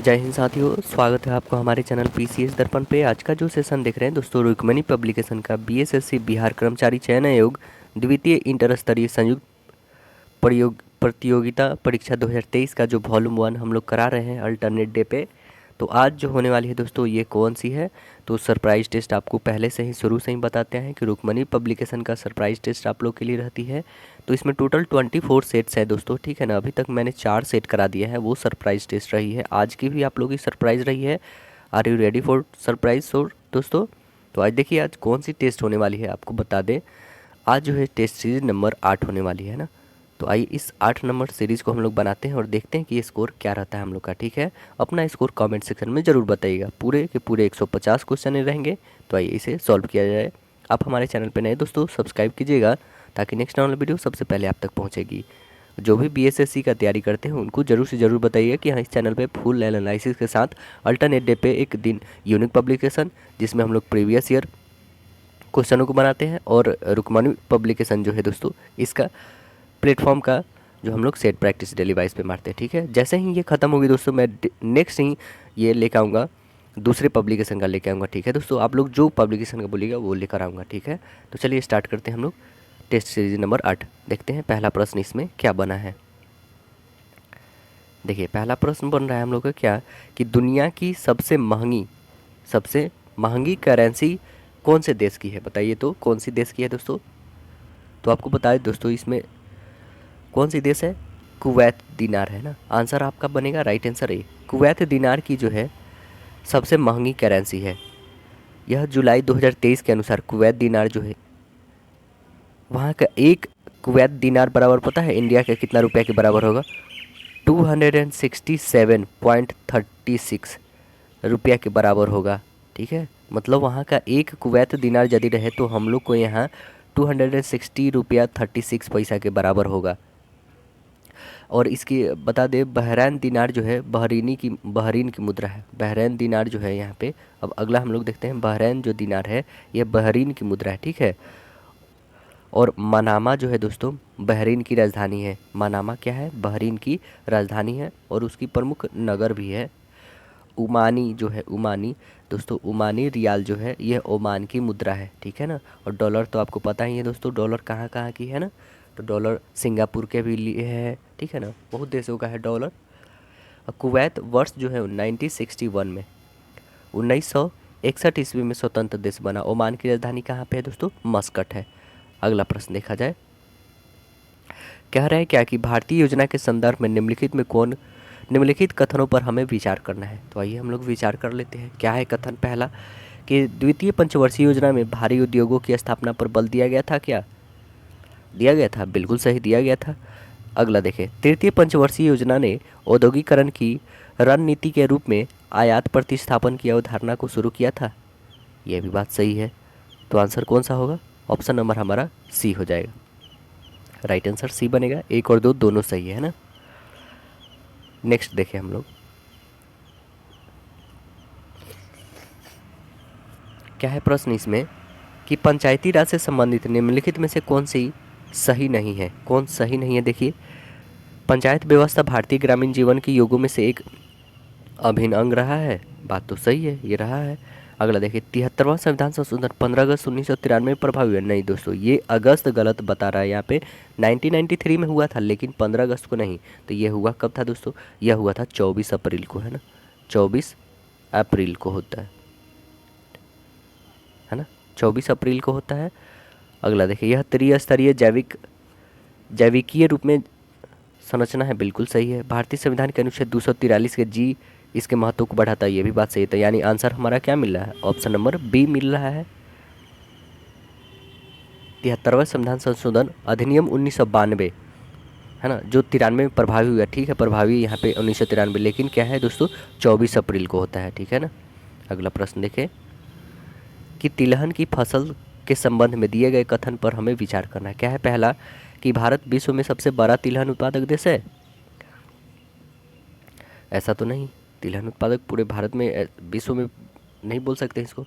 जय हिंद साथियों, स्वागत है आपको हमारे चैनल पीसीएस दर्पण पे। आज का जो सेशन देख रहे हैं दोस्तों, रुक्मणी पब्लिकेशन का बीएसएससी बिहार कर्मचारी चयन आयोग द्वितीय इंटर स्तरीय संयुक्त प्रतियोगिता परीक्षा 2023 का जो वॉल्यूम 1 हम लोग करा रहे हैं अल्टरनेट डे पे। तो आज जो होने वाली है दोस्तों, ये कौन सी है? तो सरप्राइज़ टेस्ट आपको पहले से ही शुरू से ही बताते हैं कि रुक्मणी पब्लिकेशन का सरप्राइज़ टेस्ट आप लोग के लिए रहती है। तो इसमें टोटल 24 सेट्स है दोस्तों, ठीक है ना। अभी तक मैंने 4 सेट करा दिया है, वो सरप्राइज़ टेस्ट रही है। आज की भी आप लोगों की सरप्राइज़ रही है। Are you ready for surprise दोस्तों? तो आज देखिए आज कौन सी टेस्ट होने वाली है आपको बता दें। आज जो है टेस्ट सीरीज नंबर 8 होने वाली है ना। तो आइए इस 8 नंबर सीरीज़ को हम लोग बनाते हैं और देखते हैं कि ये स्कोर क्या रहता है हम लोग का, ठीक है। अपना स्कोर कमेंट सेक्शन में ज़रूर बताइएगा। पूरे के पूरे 150 क्वेश्चन रहेंगे। तो आइए इसे सॉल्व किया जाए। आप हमारे चैनल पर नए दोस्तों सब्सक्राइब कीजिएगा ताकि नेक्स्ट आने वाला वीडियो सबसे पहले आप तक पहुँचेगी। जो भी बीएसएससी का तैयारी करते हैं उनको जरूर से ज़रूर बताइए कि हाँ, इस चैनल पे फुल एनालिसिस के साथ अल्टरनेट डे पे एक दिन यूनिक पब्लिकेशन जिसमें हम लोग प्रीवियस ईयर क्वेश्चनों को बनाते हैं, और रुक्मणी पब्लिकेशन जो है दोस्तों, इसका प्लेटफॉर्म का जो हम लोग सेट प्रैक्टिस डेली वाइज पे मारते हैं, ठीक है। जैसे ही ये ख़त्म होगी दोस्तों, मैं नेक्स्ट ही ये लेकर आऊँगा, दूसरे पब्लिकेशन का लेकर आऊँगा, ठीक है दोस्तों। आप लोग जो पब्लिकेशन का बोलिएगा वो लेकर आऊँगा, ठीक है। तो चलिए स्टार्ट करते हैं हम लोग टेस्ट सीरीज नंबर 8। देखते हैं पहला प्रश्न इसमें क्या बना है। देखिए पहला प्रश्न बन रहा है हम लोग का क्या, कि दुनिया की सबसे महंगी करेंसी कौन से देश की है? बताइए तो कौन सी देश की है दोस्तों। तो आपको बताए दोस्तों, इसमें कौन सी देश है? कुवैत दीनार है ना। आंसर आपका बनेगा राइट आंसर ए। कुवैत दीनार की जो है सबसे महंगी करेंसी है। यह जुलाई 2023 के अनुसार कुवैत दीनार जो है, वहाँ का एक कुवैत दीनार बराबर पता है इंडिया के कितना रुपया के बराबर होगा? 267.36 रुपया के बराबर होगा, ठीक है। मतलब वहाँ का एक कुवैत दीनार यदि रहे तो हम लोग को यहाँ 260 रुपया 36 पैसा के बराबर होगा। और इसकी बता दें, बहरैन दीनार जो है बहरीन की मुद्रा है। बहरैन दीनार जो है यहाँ पे, अब अगला हम लोग देखते हैं। बहरैन जो दीनार है यह बहरीन की मुद्रा है, ठीक है। और मनामा जो है दोस्तों, बहरीन की राजधानी है। मनामा क्या है? बहरीन की राजधानी है और उसकी प्रमुख नगर भी है। उमानी जो है, उमानी दोस्तों, उमानी रियाल जो है यह ओमान की मुद्रा है, ठीक है ना। और डॉलर तो आपको पता ही है दोस्तों, डॉलर कहाँ कहाँ की है ना। तो डॉलर सिंगापुर के भी लिए है, ठीक है ना, बहुत देशों का है डॉलर। और कुवैत वर्ष जो है 1961 में 1961 ईस्वी में स्वतंत्र देश बना। ओमान की राजधानी कहाँ पे है दोस्तों? मस्कट है। अगला प्रश्न देखा जाए, कह रहा है क्या कि भारतीय योजना के संदर्भ में निम्नलिखित कथनों पर हमें विचार करना है। तो आइए हम लोग विचार कर लेते हैं। क्या है कथन पहला, कि द्वितीय पंचवर्षीय योजना में भारी उद्योगों की स्थापना पर बल दिया गया था। क्या दिया गया था? बिल्कुल सही दिया गया था। अगला देखें, तृतीय पंचवर्षीय योजना ने औद्योगिकरण की रणनीति के रूप में आयात प्रतिस्थापन की अवधारणा को शुरू किया था। यह भी बात सही है। तो आंसर कौन सा होगा? ऑप्शन नंबर हमारा सी हो जाएगा। राइट आंसर सी बनेगा। 1 और 2 दोनों सही है ना। नेक्स्ट देखें हम लोग, क्या है प्रश्न इसमें, कि पंचायती राज से संबंधित निम्नलिखित में से कौन सी सही नहीं है? कौन सही नहीं है? देखिए, पंचायत व्यवस्था भारतीय ग्रामीण जीवन के युगों में से एक अभिन्न अंग रहा है। बात तो सही है, ये रहा है। अगला देखिए, 73वां संविधान संशोधन 15 अगस्त 1993 में प्रभावी हुआ। नहीं दोस्तों, ये अगस्त गलत बता रहा है यहाँ पे। 1993 में हुआ था लेकिन 15 अगस्त को नहीं। तो ये हुआ कब था दोस्तों? यह हुआ था 24 अप्रैल को, है ना। 24 अप्रैल को होता है ना। 24 अप्रैल को होता है। अगला देखिए, यह त्रिस्तरीय जैविकीय रूप में संरचना है। बिल्कुल सही है। भारतीय संविधान के अनुच्छेद 243 के जी इसके महत्व को बढ़ाता है। ये भी बात सही है। यानी आंसर हमारा क्या मिल रहा है? ऑप्शन नंबर बी मिल रहा है। 73वां संविधान संशोधन अधिनियम 1992 है ना, जो 93 में प्रभावी हुआ, ठीक है। प्रभावी यहाँ पे 1993, लेकिन क्या है दोस्तों, 24 अप्रैल को होता है, ठीक है ना। अगला प्रश्न देखें, कि तिलहन की फसल के संबंध में दिए गए कथन पर हमें विचार करना है। क्या है पहला, कि भारत विश्व में सबसे बड़ा तिलहन उत्पादक देश है। ऐसा तो नहीं, तिलहन उत्पादक पूरे भारत में विश्व में नहीं बोल सकते इसको।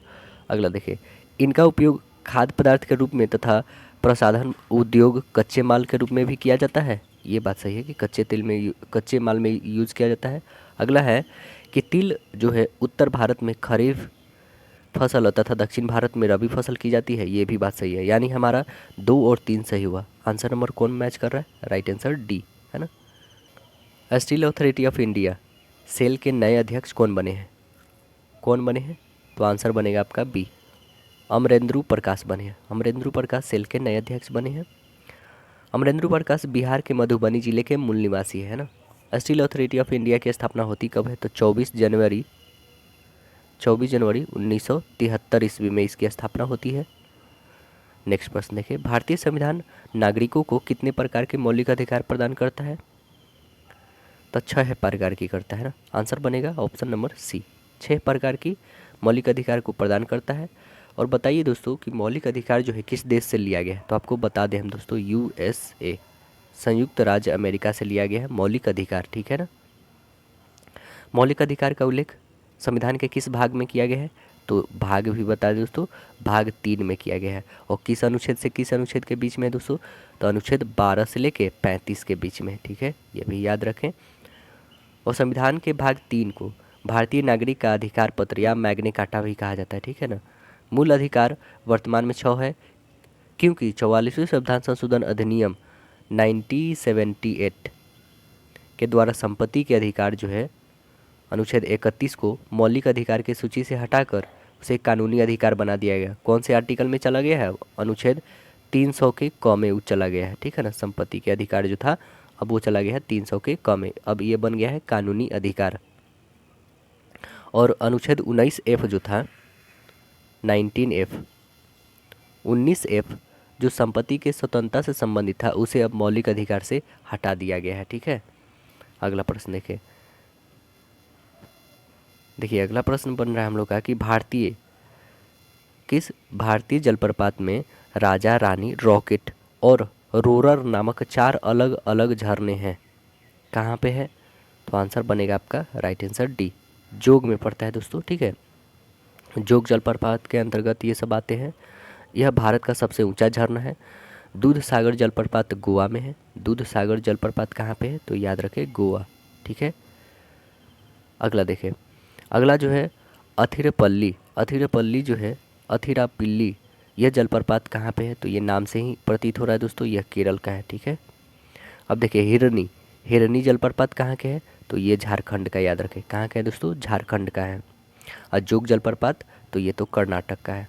अगला देखिए, इनका उपयोग खाद्य पदार्थ के रूप में तथा प्रसाधन उद्योग कच्चे माल के रूप में भी किया जाता है। ये बात सही है कि कच्चे माल में यूज़ किया जाता है। अगला है कि तिल जो है उत्तर भारत में खरीफ फसल तथा दक्षिण भारत में रबी फसल की जाती है, ये भी बात सही है। यानी हमारा 2 और 3 सही हुआ। आंसर नंबर कौन मैच कर रहा है? राइट आंसर डी, है ना। Steel Authority of India SAIL के नए अध्यक्ष कौन बने हैं? कौन बने हैं? तो आंसर बनेगा आपका बी, अमरेंद्र प्रकाश बने हैं। अमरेंद्र प्रकाश सेल के नए अध्यक्ष बने हैं। अमरेंद्र प्रकाश बिहार के मधुबनी जिले के मूल निवासी है ना। स्टील अथॉरिटी ऑफ इंडिया की स्थापना होती कब है? तो 24 जनवरी 1973 ईस्वी में इसकी स्थापना होती है। नेक्स्ट प्रश्न देखिए, भारतीय संविधान नागरिकों को कितने प्रकार के मौलिक अधिकार प्रदान करता है? तो 6 प्रकार की करता है ना। आंसर बनेगा ऑप्शन नंबर सी, 6 प्रकार की मौलिक अधिकार को प्रदान करता है। और बताइए दोस्तों कि मौलिक अधिकार जो है किस देश से लिया गया है? तो आपको बता दें हम दोस्तों, USA, संयुक्त राज्य अमेरिका से लिया गया है मौलिक अधिकार, ठीक है ना। मौलिक अधिकार का उल्लेख संविधान के किस भाग में किया गया है? तो भाग भी बता दें दोस्तों, भाग 3 में किया गया है। और किस अनुच्छेद से किस अनुच्छेद के बीच में है दोस्तों? तो अनुच्छेद 12 से लेके 35 के बीच में, ठीक है, ये भी याद रखें। और संविधान के भाग 3 को भारतीय नागरिक का अधिकार पत्र या मैग्ने कार्टा भी कहा जाता है, ठीक है ना। मूल अधिकार वर्तमान में 6 है, क्योंकि 44वें संविधान संशोधन अधिनियम 1978 के द्वारा संपत्ति के अधिकार जो है अनुच्छेद 31 को मौलिक अधिकार की सूची से हटाकर उसे कानूनी अधिकार बना दिया गया। कौन से आर्टिकल में चला गया है? अनुच्छेद 300 के क में चला गया है, ठीक है ना। संपत्ति के अधिकार जो था अब वो चला गया है 300 के क में, अब ये बन गया है कानूनी अधिकार। और अनुच्छेद 19F जो था 19F 19F जो संपत्ति के स्वतंत्रता से संबंधित था उसे अब मौलिक अधिकार से हटा दिया गया है, ठीक है। अगला प्रश्न देखिए अगला प्रश्न बन रहा है हम लोग का कि किस भारतीय जलप्रपात में राजा रानी, रॉकेट और रोरर नामक 4 अलग अलग झरने हैं? कहाँ पे है? तो आंसर बनेगा आपका राइट आंसर डी, जोग में पड़ता है दोस्तों, ठीक है। जोग जलप्रपात के अंतर्गत ये सब आते हैं। यह भारत का सबसे ऊंचा झरना है। दूध सागर जलप्रपात गोवा में है। दूध सागर जलप्रपात कहाँ पे है? तो याद रखें गोवा, ठीक है। अगला देखें, अगला जो है अथिरपल्ली जो है अथिरापिल्ली, यह जलप्रपात कहाँ पे है? तो ये नाम से ही प्रतीत हो रहा है दोस्तों, यह केरल का है, ठीक है। अब देखिए हिरनी जलप्रपात कहाँ के है? तो ये झारखंड का, याद रखें कहाँ का है दोस्तों? झारखंड का है। और जोग जलप्रपात तो ये तो कर्नाटक का है,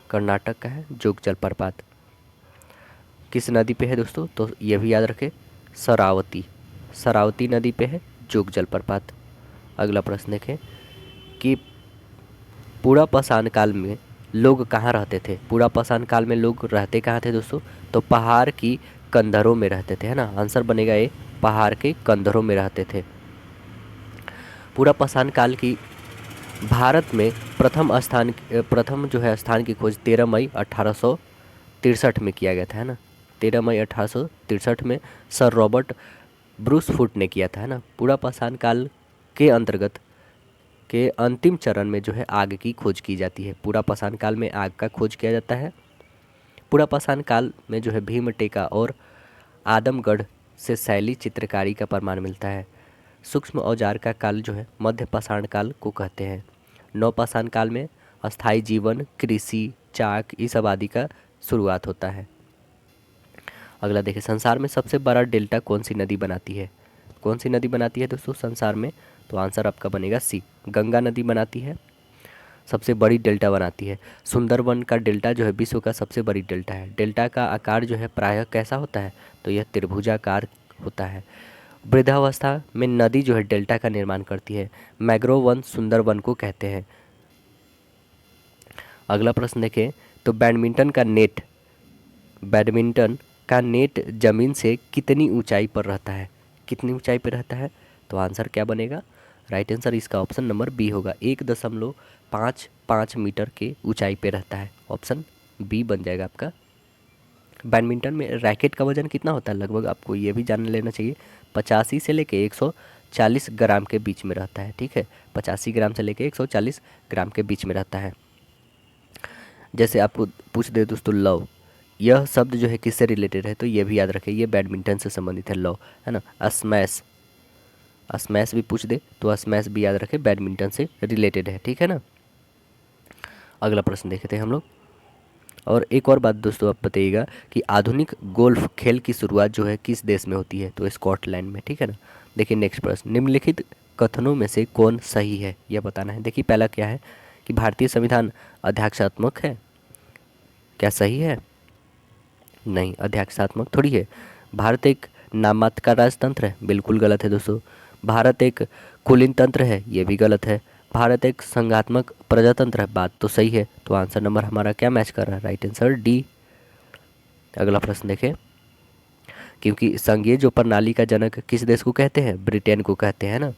कर्नाटक का है जोग जलप्रपात। किस नदी पे है दोस्तों? तो ये भी याद रखें शरावती नदी पे है जोग जलप्रपात। अगला प्रश्न देखें कि पूरा पाषाण काल में लोग कहाँ रहते थे? पूरा पाषाण काल में लोग रहते कहाँ थे दोस्तों? तो पहाड़ की कंदरों में रहते थे, है ना। आंसर बनेगा ए, पहाड़ के कंदरों में रहते थे। पूरा पाषाण काल की भारत में प्रथम जो है स्थान की खोज 13 मई 1863 में किया गया था, है ना। 13 मई 1863 में सर रॉबर्ट ब्रूस फुट ने किया था, है ना। पूरा पाषाण काल के अंतर्गत के अंतिम चरण में जो है आग की खोज की जाती है। पूरा पाषाण काल में आग का खोज किया जाता है। पूरा पाषाण काल में जो है भीमटेका और आदमगढ़ से शैली चित्रकारी का प्रमाण मिलता है। सूक्ष्म औजार का काल जो है मध्य पाषाण काल को कहते हैं। नवपाषाण काल में अस्थायी जीवन, कृषि, चाक, इस सब आदि का शुरुआत होता है। अगला देखिए, संसार में सबसे बड़ा डेल्टा कौन सी नदी बनाती है? कौन सी नदी बनाती है दोस्तों संसार में? तो आंसर आपका बनेगा सी, गंगा नदी बनाती है, सबसे बड़ी डेल्टा बनाती है। सुंदरवन का डेल्टा जो है विश्व का सबसे बड़ी डेल्टा है। डेल्टा का आकार जो है प्रायः कैसा होता है? तो यह त्रिभुजाकार होता है। वृद्धावस्था में नदी जो है डेल्टा का निर्माण करती है। मैंग्रोव वन सुंदरवन को कहते हैं। अगला प्रश्न देखें तो बैडमिंटन का नेट जमीन से कितनी ऊंचाई पर रहता है? कितनी ऊंचाई पर रहता है? तो आंसर क्या बनेगा? राइट आंसर इसका ऑप्शन नंबर बी होगा, 1.55 मीटर के ऊंचाई पे रहता है। ऑप्शन बी बन जाएगा आपका। बैडमिंटन में रैकेट का वजन कितना होता है? लगभग आपको ये भी जान लेना चाहिए, 85 से लेके 140 ग्राम के बीच में रहता है, ठीक है। 85 ग्राम से लेके 140 ग्राम के बीच में रहता है। जैसे आपको पूछ दे दोस्तों लव, यह शब्द जो है किससे रिलेटेड है? तो ये भी याद रखें, ये बैडमिंटन से संबंधित है लव, है ना। स्मैश स्मैश भी पूछ दे तो स्मैश भी याद रखें, बैडमिंटन से रिलेटेड है, ठीक है ना। अगला प्रश्न देखते हैं हम लोग। और एक और बात दोस्तों, आप बताइएगा कि आधुनिक गोल्फ खेल की शुरुआत जो है किस देश में होती है, तो स्कॉटलैंड में, ठीक है ना। देखिए नेक्स्ट प्रश्न, निम्नलिखित कथनों में से कौन सही है यह बताना है। देखिए पहला क्या है कि भारतीय संविधान अध्याक्षात्मक है, क्या सही है? नहीं, अध्याक्षात्मक थोड़ी है। भारत एक नाम मात्र का राजतंत्र है, बिल्कुल गलत है दोस्तों। भारत एक कुलीन तंत्र है, ये भी गलत है। भारत एक संघात्मक प्रजातंत्र है, बात तो सही है। तो आंसर नंबर हमारा क्या मैच कर रहा है? Right answer D. अगला प्रश्न देखें, क्योंकि संघीय जो प्रणाली का जनक किस देश को कहते हैं? ब्रिटेन को कहते हैं ना।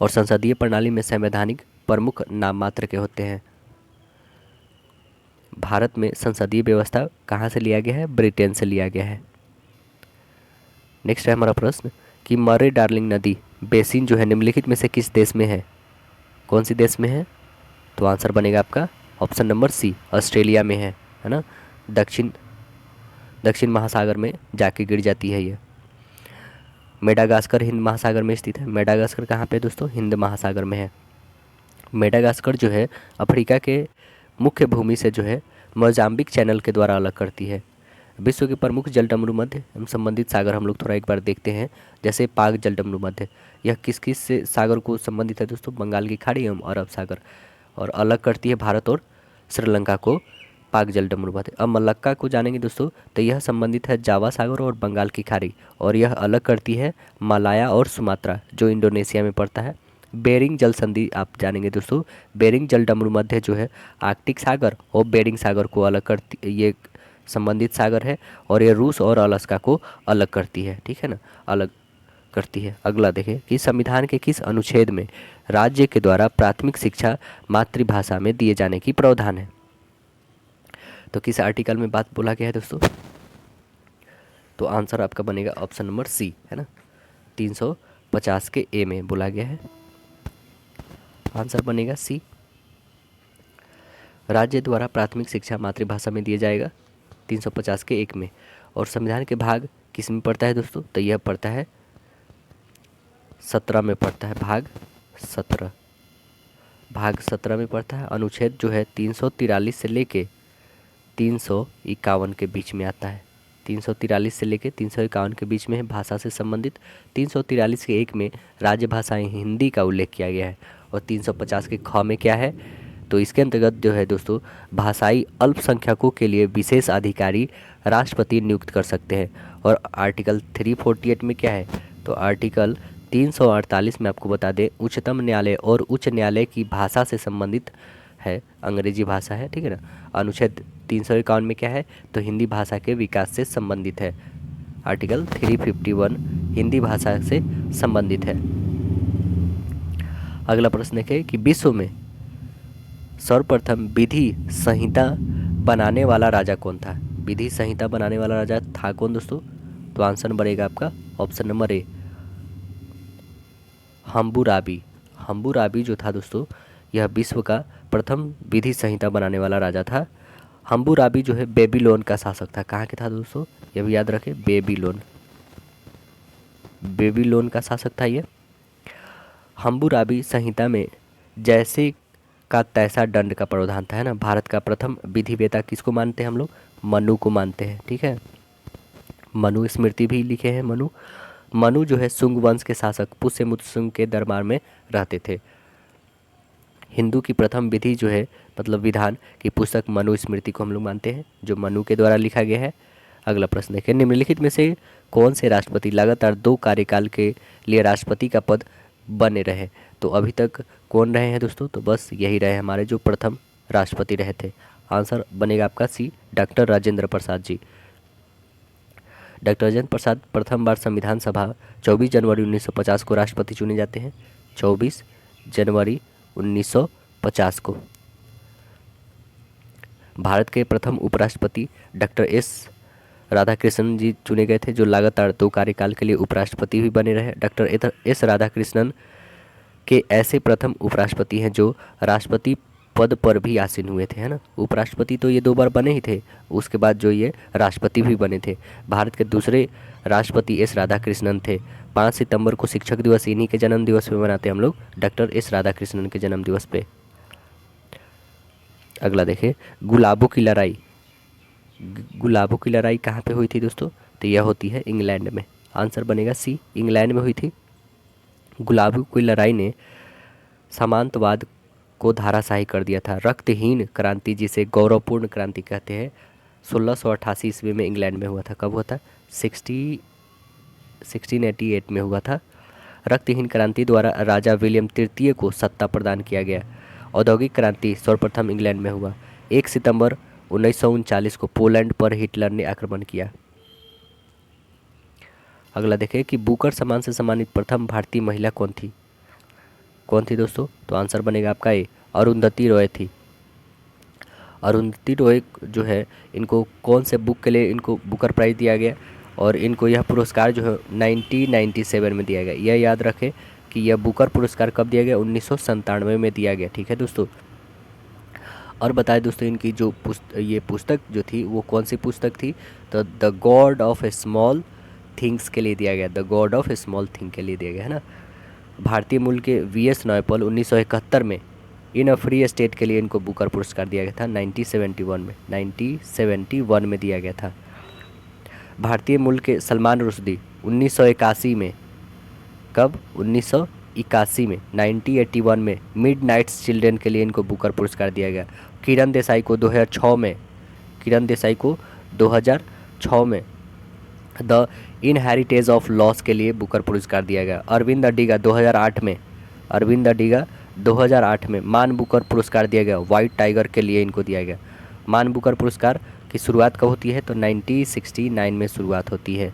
और संसदीय प्रणाली में संवैधानिक प्रमुख नाम मात्र के होते हैं। भारत में संसदीय व्यवस्था कहाँ से लिया गया है? ब्रिटेन से लिया गया है। नेक्स्ट है हमारा प्रश्न कि मरे डार्लिंग नदी बेसिन जो है निम्नलिखित में से किस देश में है? कौन सी देश में है? तो आंसर बनेगा आपका ऑप्शन नंबर सी, ऑस्ट्रेलिया में है ना। दक्षिण दक्षिण महासागर में जाके गिर जाती है ये। मेडागास्कर हिंद महासागर में स्थित है। मेडागास्कर कहाँ पे दोस्तों? हिंद महासागर में है। मेडागास्कर जो है अफ्रीका के मुख्य भूमि से जो है मोजाम्बिक चैनल के द्वारा अलग करती है। विश्व के प्रमुख जलडमरू मध्य एवं संबंधित सागर हम लोग थोड़ा एक बार देखते हैं। जैसे पाक जलडमरू मध्य, यह किस किस से सागर को संबंधित है दोस्तों? बंगाल की खाड़ी एवं अरब सागर। और अलग करती है भारत और श्रीलंका को पाक जलडमरू मध्य। अब मलक्का को जानेंगे दोस्तों, तो यह संबंधित है जावा सागर और बंगाल की खाड़ी, और यह अलग करती है मलाया और सुमात्रा जो इंडोनेशिया में पड़ता है। बेरिंग जल संधि आप जानेंगे दोस्तों, बेरिंग जलडमरू मध्य जो है आर्कटिक सागर और बेरिंग सागर को अलग करती, ये संबंधित सागर है, और ये रूस और अलास्का को अलग करती है, ठीक है ना, अलग करती है। अगला देखें कि संविधान के किस अनुच्छेद में राज्य के द्वारा प्राथमिक शिक्षा मातृभाषा में दिए जाने की प्रावधान है? तो किस आर्टिकल में बात बोला गया है दोस्तों? तो आंसर आपका बनेगा ऑप्शन नंबर सी, है ना, 350 के ए में बोला गया है। आंसर बनेगा सी, राज्य द्वारा प्राथमिक शिक्षा मातृभाषा में दिया जाएगा 350 के एक में। और संविधान के भाग किस में पड़ता है दोस्तों? तो यह पड़ता है 17 में पड़ता है, भाग 17, भाग 17 में पड़ता है। अनुच्छेद जो है 343 से लेके 351 के बीच में आता है। 343 से लेके 351 के बीच में है भाषा से संबंधित। 343 के एक में राज्य भाषाएं हिंदी का उल्लेख किया गया है, और 350 के ख में क्या है? तो इसके अंतर्गत जो है दोस्तों भाषाई अल्पसंख्यकों के लिए विशेष अधिकारी राष्ट्रपति नियुक्त कर सकते हैं। और आर्टिकल 348 में क्या है? तो आर्टिकल 348 में आपको बता दें उच्चतम न्यायालय और उच्च न्यायालय की भाषा से संबंधित है, अंग्रेजी भाषा है, ठीक है ना। अनुच्छेद 351 में क्या है? तो हिंदी भाषा के विकास से संबंधित है। आर्टिकल 351 हिंदी भाषा से संबंधित है। अगला प्रश्न है कि विश्व में सर्वप्रथम विधि संहिता बनाने वाला राजा कौन था? विधि संहिता बनाने वाला राजा था कौन दोस्तों? तो आंसर बनेगा आपका ऑप्शन नंबर ए, हम्बुराबी। हम्बुराबी जो था दोस्तों यह विश्व का प्रथम विधि संहिता बनाने वाला राजा था। हम्बुराबी जो है बेबीलोन का शासक था। कहाँ के था दोस्तों? यह भी याद रखें, बेबीलोन, बेबीलोन का शासक था ये। हम्बुराबी संहिता में जैसे का तैसा दंड का प्रावधान था, है ना। भारत का प्रथम विधिवेता किसको मानते हैं हम लोग? मनु को मानते हैं, ठीक है। मनु स्मृति भी लिखे हैं मनु। मनु जो है सुंग वंश के शासक पुष्यमुत्सुंग के दरबार में रहते थे। हिंदू की प्रथम विधि जो है मतलब विधान की पुस्तक मनु स्मृति को हम लोग मानते हैं, जो मनु के द्वारा लिखा गया है। अगला प्रश्न देखें, निम्नलिखित में से कौन से राष्ट्रपति लगातार 2 कार्यकाल के लिए राष्ट्रपति का पद बने रहे? तो अभी तक कौन रहे हैं दोस्तों? तो बस यही रहे हमारे जो प्रथम राष्ट्रपति रहे थे। आंसर बनेगा आपका सी, डॉक्टर राजेंद्र प्रसाद जी। डॉक्टर राजेंद्र प्रसाद प्रथम बार संविधान सभा 24 जनवरी 1950 को राष्ट्रपति चुने जाते हैं, 24 जनवरी 1950 को। भारत के प्रथम उपराष्ट्रपति डॉक्टर एस राधाकृष्णन जी चुने गए थे, जो लगातार 2 कार्यकाल के लिए उपराष्ट्रपति भी बने रहे। डॉक्टर एस राधाकृष्णन के ऐसे प्रथम उपराष्ट्रपति हैं जो राष्ट्रपति पद पर भी आसीन हुए थे, है ना। उपराष्ट्रपति तो ये 2 बार बने ही थे, उसके बाद जो ये राष्ट्रपति भी बने थे। भारत के दूसरे राष्ट्रपति एस राधाकृष्णन थे। 5 सितंबर को शिक्षक दिवस इन्हीं के जन्म दिवस पे मनाते हैं हम लोग, डॉक्टर एस राधाकृष्णन के जन्म दिवस पे। अगला देखें, गुलाबों की लड़ाई। गुलाबों की लड़ाई कहाँ पे हुई थी दोस्तों? तो यह होती है इंग्लैंड में। आंसर बनेगा सी, इंग्लैंड में हुई थी। गुलाबों की लड़ाई ने सामंतवाद को धाराशाही कर दिया था। रक्तहीन क्रांति, जिसे गौरवपूर्ण क्रांति कहते हैं, 1688 ईस्वी में इंग्लैंड में हुआ था। कब हुआ था? 1688 में हुआ था। रक्तहीन क्रांति द्वारा राजा विलियम तृतीय को सत्ता प्रदान किया गया। औद्योगिक क्रांति सर्वप्रथम इंग्लैंड में हुआ। 1 सितंबर 1939 को पोलैंड पर हिटलर ने आक्रमण किया। अगला देखें कि बुकर सम्मान से सम्मानित प्रथम भारतीय महिला कौन थी? कौन थी दोस्तों? तो आंसर बनेगा आपका ए, अरुंधति रॉय थी। अरुंधति रॉय जो है, इनको कौन से बुक के लिए इनको बुकर प्राइज़ दिया गया, और इनको यह पुरस्कार जो है 1997 में दिया गया। यह याद रखें कि यह बुकर पुरस्कार कब दिया गया? 1997 में दिया गया। ठीक है दोस्तों। और बताएं दोस्तों, इनकी जो ये पुस्तक जो थी वो कौन सी पुस्तक थी? तो the God of A small things के लिए दिया गया। The God of A small thing के लिए दिया गया, है ना। भारतीय मूल के वी.एस. नयपॉल 1971 में इन अ फ्री स्टेट के लिए इनको बुकर पुरस्कार दिया गया था। 1971 में दिया गया था। भारतीय मूल के सलमान रुश्दी 1981 में, कब? 1981 में, 1981 में मिडनाइट्स चिल्ड्रन के लिए इनको बुकर पुरस्कार दिया गया। किरण देसाई को 2006 में द इनहेरिटेज ऑफ लॉस के लिए बुकर पुरस्कार दिया गया। अरविंद अडिगा 2008 में मान बुकर पुरस्कार दिया गया। वाइट टाइगर के लिए इनको दिया गया। मान बुकर पुरस्कार की शुरुआत कब होती है? तो 1969 में शुरुआत होती है।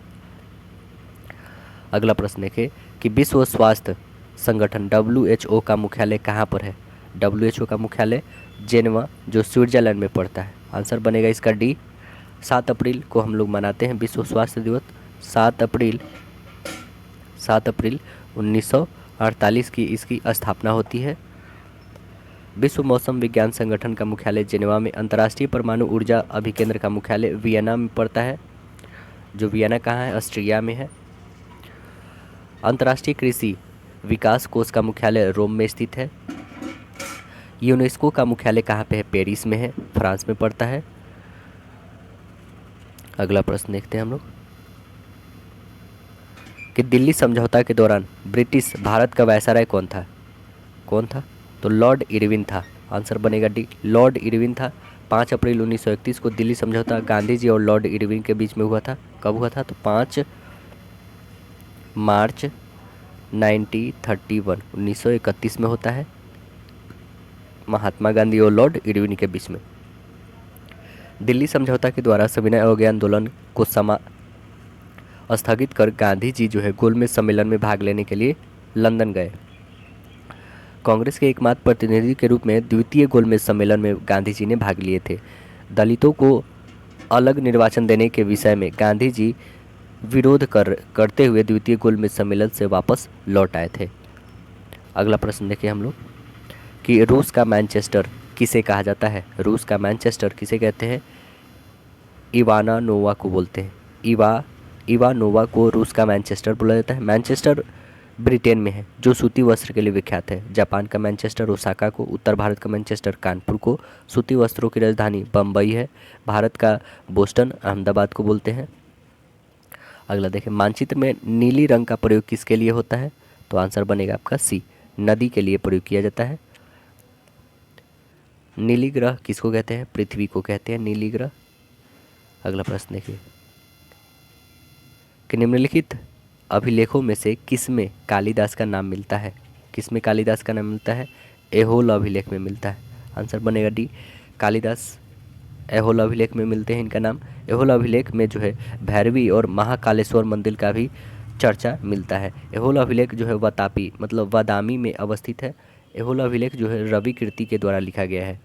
अगला प्रश्न देखें कि विश्व स्वास्थ्य संगठन WHO का मुख्यालय कहाँ पर है? WHO का मुख्यालय जेनेवा, जो स्विट्जरलैंड में पड़ता है। आंसर बनेगा इसका डी। 7 अप्रैल को हम लोग मनाते हैं विश्व स्वास्थ्य दिवस। 7 अप्रैल 1948 की इसकी स्थापना होती है। विश्व मौसम विज्ञान संगठन का मुख्यालय जेनेवा में। अंतर्राष्ट्रीय परमाणु ऊर्जा अभिकेंद्र का मुख्यालय वियना में पड़ता है, जो वियना कहाँ है? ऑस्ट्रिया में है। अंतर्राष्ट्रीय कृषि विकास कोष का मुख्यालय रोम में स्थित है। यूनेस्को का मुख्यालय कहाँ पे है? पेरिस में है, फ्रांस में पड़ता है। अगला प्रश्न देखते हैं हम लोग कि दिल्ली समझौता के दौरान ब्रिटिश भारत का वायसराय कौन था? कौन था? तो लॉर्ड इरविन था। आंसर बनेगा डी, लॉर्ड इरविन था। 5 अप्रैल 1931 को दिल्ली समझौता गांधी जी और लॉर्ड इरविन के बीच में हुआ था। कब हुआ था? तो 5 मार्च 1931 में होता है, महात्मा गांधी और लॉर्ड इरविन के बीच में। दिल्ली समझौता के द्वारा सविनय अवज्ञा आंदोलन को स्थगित कर गांधी जी जो है गोलमेज सम्मेलन में भाग लेने के लिए लंदन गए। कांग्रेस के एकमात्र प्रतिनिधि के रूप में द्वितीय गोलमेज सम्मेलन में गांधी जी ने भाग लिए थे। दलितों को अलग निर्वाचन देने के विषय में गांधी जी विरोध करते हुए द्वितीय गोलमेज सम्मेलन से वापस लौट आए थे। अगला प्रश्न देखें हम लोग कि रूस का मैनचेस्टर किसे कहा जाता है? रूस का मैनचेस्टर किसे कहते हैं? इवाना नोवा को बोलते हैं। इवानोवा को रूस का मैनचेस्टर बोला जाता है। मैनचेस्टर ब्रिटेन में है, जो सूती वस्त्र के लिए विख्यात है। जापान का मैनचेस्टर ओसाका को, उत्तर भारत का मैनचेस्टर कानपुर को, सूती वस्त्रों की राजधानी बम्बई है। भारत का बोस्टन अहमदाबाद को बोलते हैं। अगला देखें, मानचित्र में नीली रंग का प्रयोग किसके लिए होता है? तो आंसर बनेगा आपका सी, नदी के लिए प्रयोग किया जाता है। नीली ग्रह किसको कहते हैं? पृथ्वी को कहते हैं नीली ग्रह। अगला प्रश्न देखिए कि निम्नलिखित अभिलेखों में से किसमें कालिदास का नाम मिलता है? किसमें कालिदास का नाम मिलता है? ऐहोल अभिलेख में मिलता है। आंसर बनेगा डी, कालिदास ऐहोल अभिलेख में मिलते हैं इनका नाम। ऐहोल अभिलेख में जो है भैरवी और महाकालेश्वर मंदिर का भी चर्चा मिलता है। ऐहोल अभिलेख जो है वातापी मतलब वादामी में अवस्थित है। ऐहोल अभिलेख जो है रवि कीर्ति के द्वारा लिखा गया है।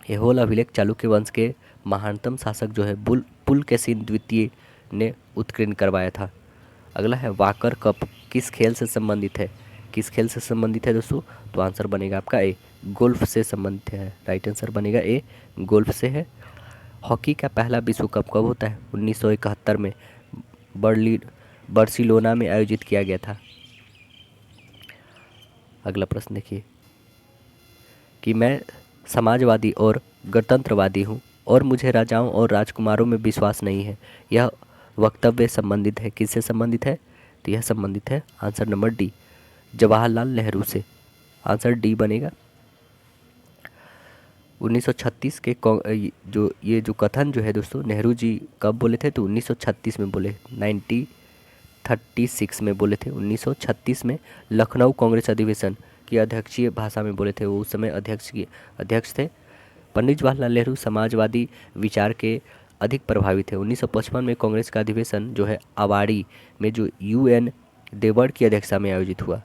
ऐहोल अभिलेख चालुक्य वंश के महानतम शासक जो है पुलकेशिन द्वितीय ने उत्कीर्ण करवाया था। अगला है वाकर कप किस खेल से संबंधित है? किस खेल से संबंधित है दोस्तों? तो आंसर बनेगा आपका ए, गोल्फ से संबंधित है। राइट आंसर बनेगा ए, गोल्फ से है। हॉकी का पहला विश्व कप कब होता है? 1971 में बर्लिन बार्सिलोना में आयोजित किया गया था। अगला प्रश्न देखिए कि मैं समाजवादी और गणतंत्रवादी हूँ और मुझे राजाओं और राजकुमारों में विश्वास नहीं है। यह वक्तव्य संबंधित है, किससे संबंधित है? तो यह संबंधित है answer number D, Jawaharlal Nehru से। आंसर डी बनेगा। 1936 के जो कथन जो है दोस्तों, नेहरू जी कब बोले थे? तो 1936 में बोले, 1936 में बोले थे। 1936 में लखनऊ कांग्रेस अधिवेशन की अध्यक्षीय भाषा में बोले थे। वो उस समय अध्यक्ष थे। पंडित जवाहरलाल नेहरू समाजवादी विचार के अधिक प्रभावी थे। 1955 में कांग्रेस का अधिवेशन जो है अवाड़ी में, जो UN देवड़ की अध्यक्षता में आयोजित हुआ।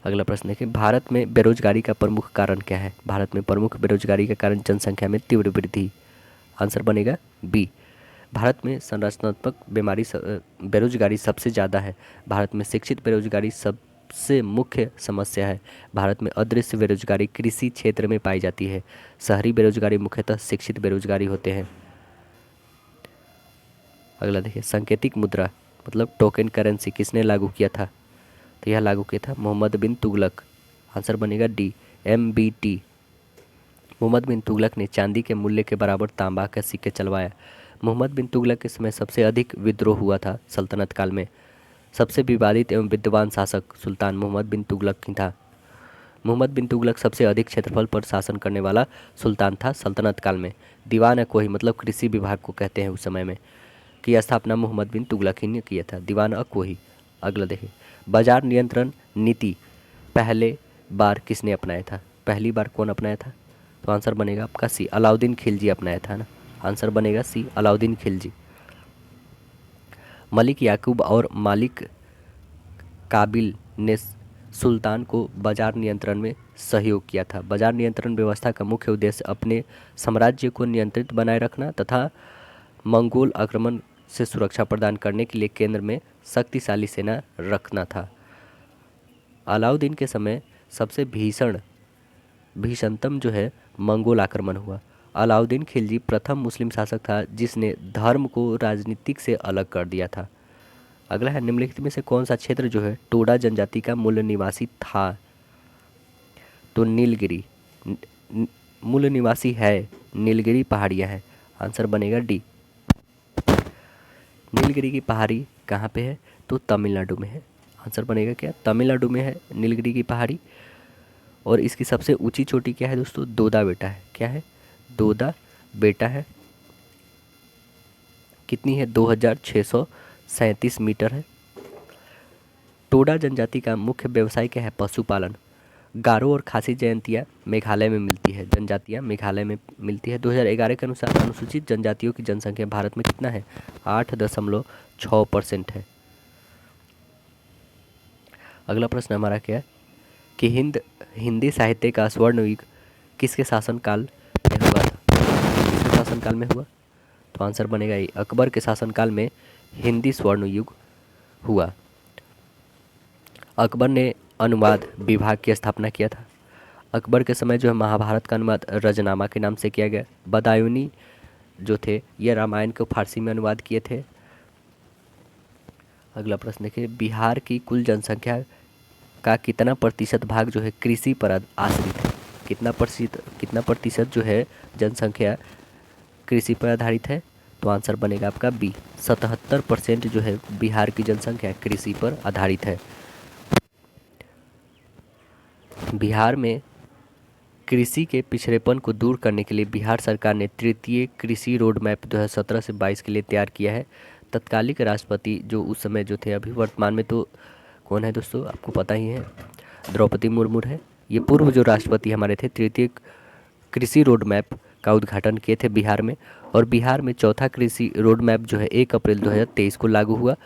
अगला प्रश्न देखिए, भारत में बेरोजगारी का प्रमुख कारण क्या है? भारत में प्रमुख बेरोजगारी का कारण जनसंख्या में तीव्र वृद्धि। आंसर बनेगा बी। भारत में संरचनात्मक बेरोजगारी सबसे ज़्यादा है। भारत में शिक्षित बेरोजगारी सबसे मुख्य समस्या है। भारत में अदृश्य बेरोजगारी कृषि क्षेत्र में पाई जाती है। शहरी बेरोजगारी मुख्यतः शिक्षित बेरोजगारी होते हैं। अगला देखिए, सांकेतिक मुद्रा मतलब टोकन करेंसी किसने लागू किया था? तो यह लागू किया था मोहम्मद बिन तुगलक। आंसर बनेगा डी, MBT। मोहम्मद बिन तुगलक ने चांदी के मूल्य के बराबर तांबा का सिक्के चलवाया। मोहम्मद बिन तुगलक के समय सबसे अधिक विद्रोह हुआ था सल्तनत काल में। सबसे विवादित एवं विद्वान शासक सुल्तान मोहम्मद बिन तुगलक ही था। मोहम्मद बिन तुगलक सबसे अधिक क्षेत्रफल पर शासन करने वाला सुल्तान था सल्तनत काल में। दीवान कोही मतलब कृषि विभाग को कहते हैं उस समय में, की स्थापना मोहम्मद बिन तुगलक ही ने किया था, दीवान कोही। अगला देखिए, बाजार नियंत्रण नीति पहले बार किसने अपनाया था? पहली बार कौन अपनाया था? तो आंसर बनेगा आपका सी, अलाउद्दीन खिलजी अपनाया था ना। आंसर बनेगा सी, अलाउद्दीन खिलजी। मलिक याकूब और मालिक काबिल ने सुल्तान को बाजार नियंत्रण में सहयोग किया था। बाजार नियंत्रण व्यवस्था का मुख्य उद्देश्य अपने साम्राज्य को नियंत्रित बनाए रखना तथा मंगोल आक्रमण से सुरक्षा प्रदान करने के लिए केंद्र में शक्तिशाली सेना रखना था। अलाउद्दीन के समय सबसे भीषणतम जो है मंगोल आक्रमण हुआ। अलाउद्दीन खिलजी प्रथम मुस्लिम शासक था जिसने धर्म को राजनीतिक से अलग कर दिया था। अगला है, निम्नलिखित में से कौन सा क्षेत्र जो है टोडा जनजाति का मूल निवासी था? तो नीलगिरी मूल निवासी है, नीलगिरी पहाड़ियाँ हैं। आंसर बनेगा डी। नीलगिरी की पहाड़ी कहाँ पे है? तो तमिलनाडु में है। आंसर बनेगा क्या? तमिलनाडु में है नीलगिरी की पहाड़ी। और इसकी सबसे ऊंची चोटी क्या है दोस्तों? दोदा बेटा है। क्या है? दोदा बेटा है। कितनी है? 2637 मीटर है। टोडा जनजाति का मुख्य व्यवसाय क्या है? पशुपालन। गारो और खासी जनजातियाँ मेघालय में मिलती है। 2011 के अनुसार अनुसूचित जनजातियों की जनसंख्या भारत में कितना है? 8.6% है। अगला प्रश्न हमारा क्या है कि हिंदी साहित्य का स्वर्ण युग किसके शासनकाल में हुआ था? किसके शासनकाल में हुआ? तो आंसर बनेगा ये, अकबर के शासनकाल में हिंदी स्वर्ण युग हुआ। अकबर ने अनुवाद विभाग की स्थापना किया था। अकबर के समय जो है महाभारत का अनुवाद रजनामा के नाम से किया गया। बदायूनी जो थे ये रामायण को फारसी में अनुवाद किए थे। अगला प्रश्न देखिए, बिहार की कुल जनसंख्या का कितना प्रतिशत भाग जो है कृषि पर आश्रित है? कितना प्रतिशत जो है जनसंख्या कृषि पर आधारित है? तो आंसर बनेगा आपका बी, 77% जो है बिहार की जनसंख्या कृषि पर आधारित है। बिहार में कृषि के पिछड़ेपन को दूर करने के लिए बिहार सरकार ने तृतीय कृषि रोड मैप 2017 से 22 के लिए तैयार किया है। तत्कालिक राष्ट्रपति जो उस समय जो थे, अभी वर्तमान में तो कौन है दोस्तों, आपको पता ही है, द्रौपदी मुर्मू है। ये पूर्व जो राष्ट्रपति हमारे थे, तृतीय कृषि रोड मैप का उद्घाटन किए थे बिहार में। और बिहार में चौथा कृषि रोड मैप जो है 1 अप्रैल 2023 को लागू हुआ,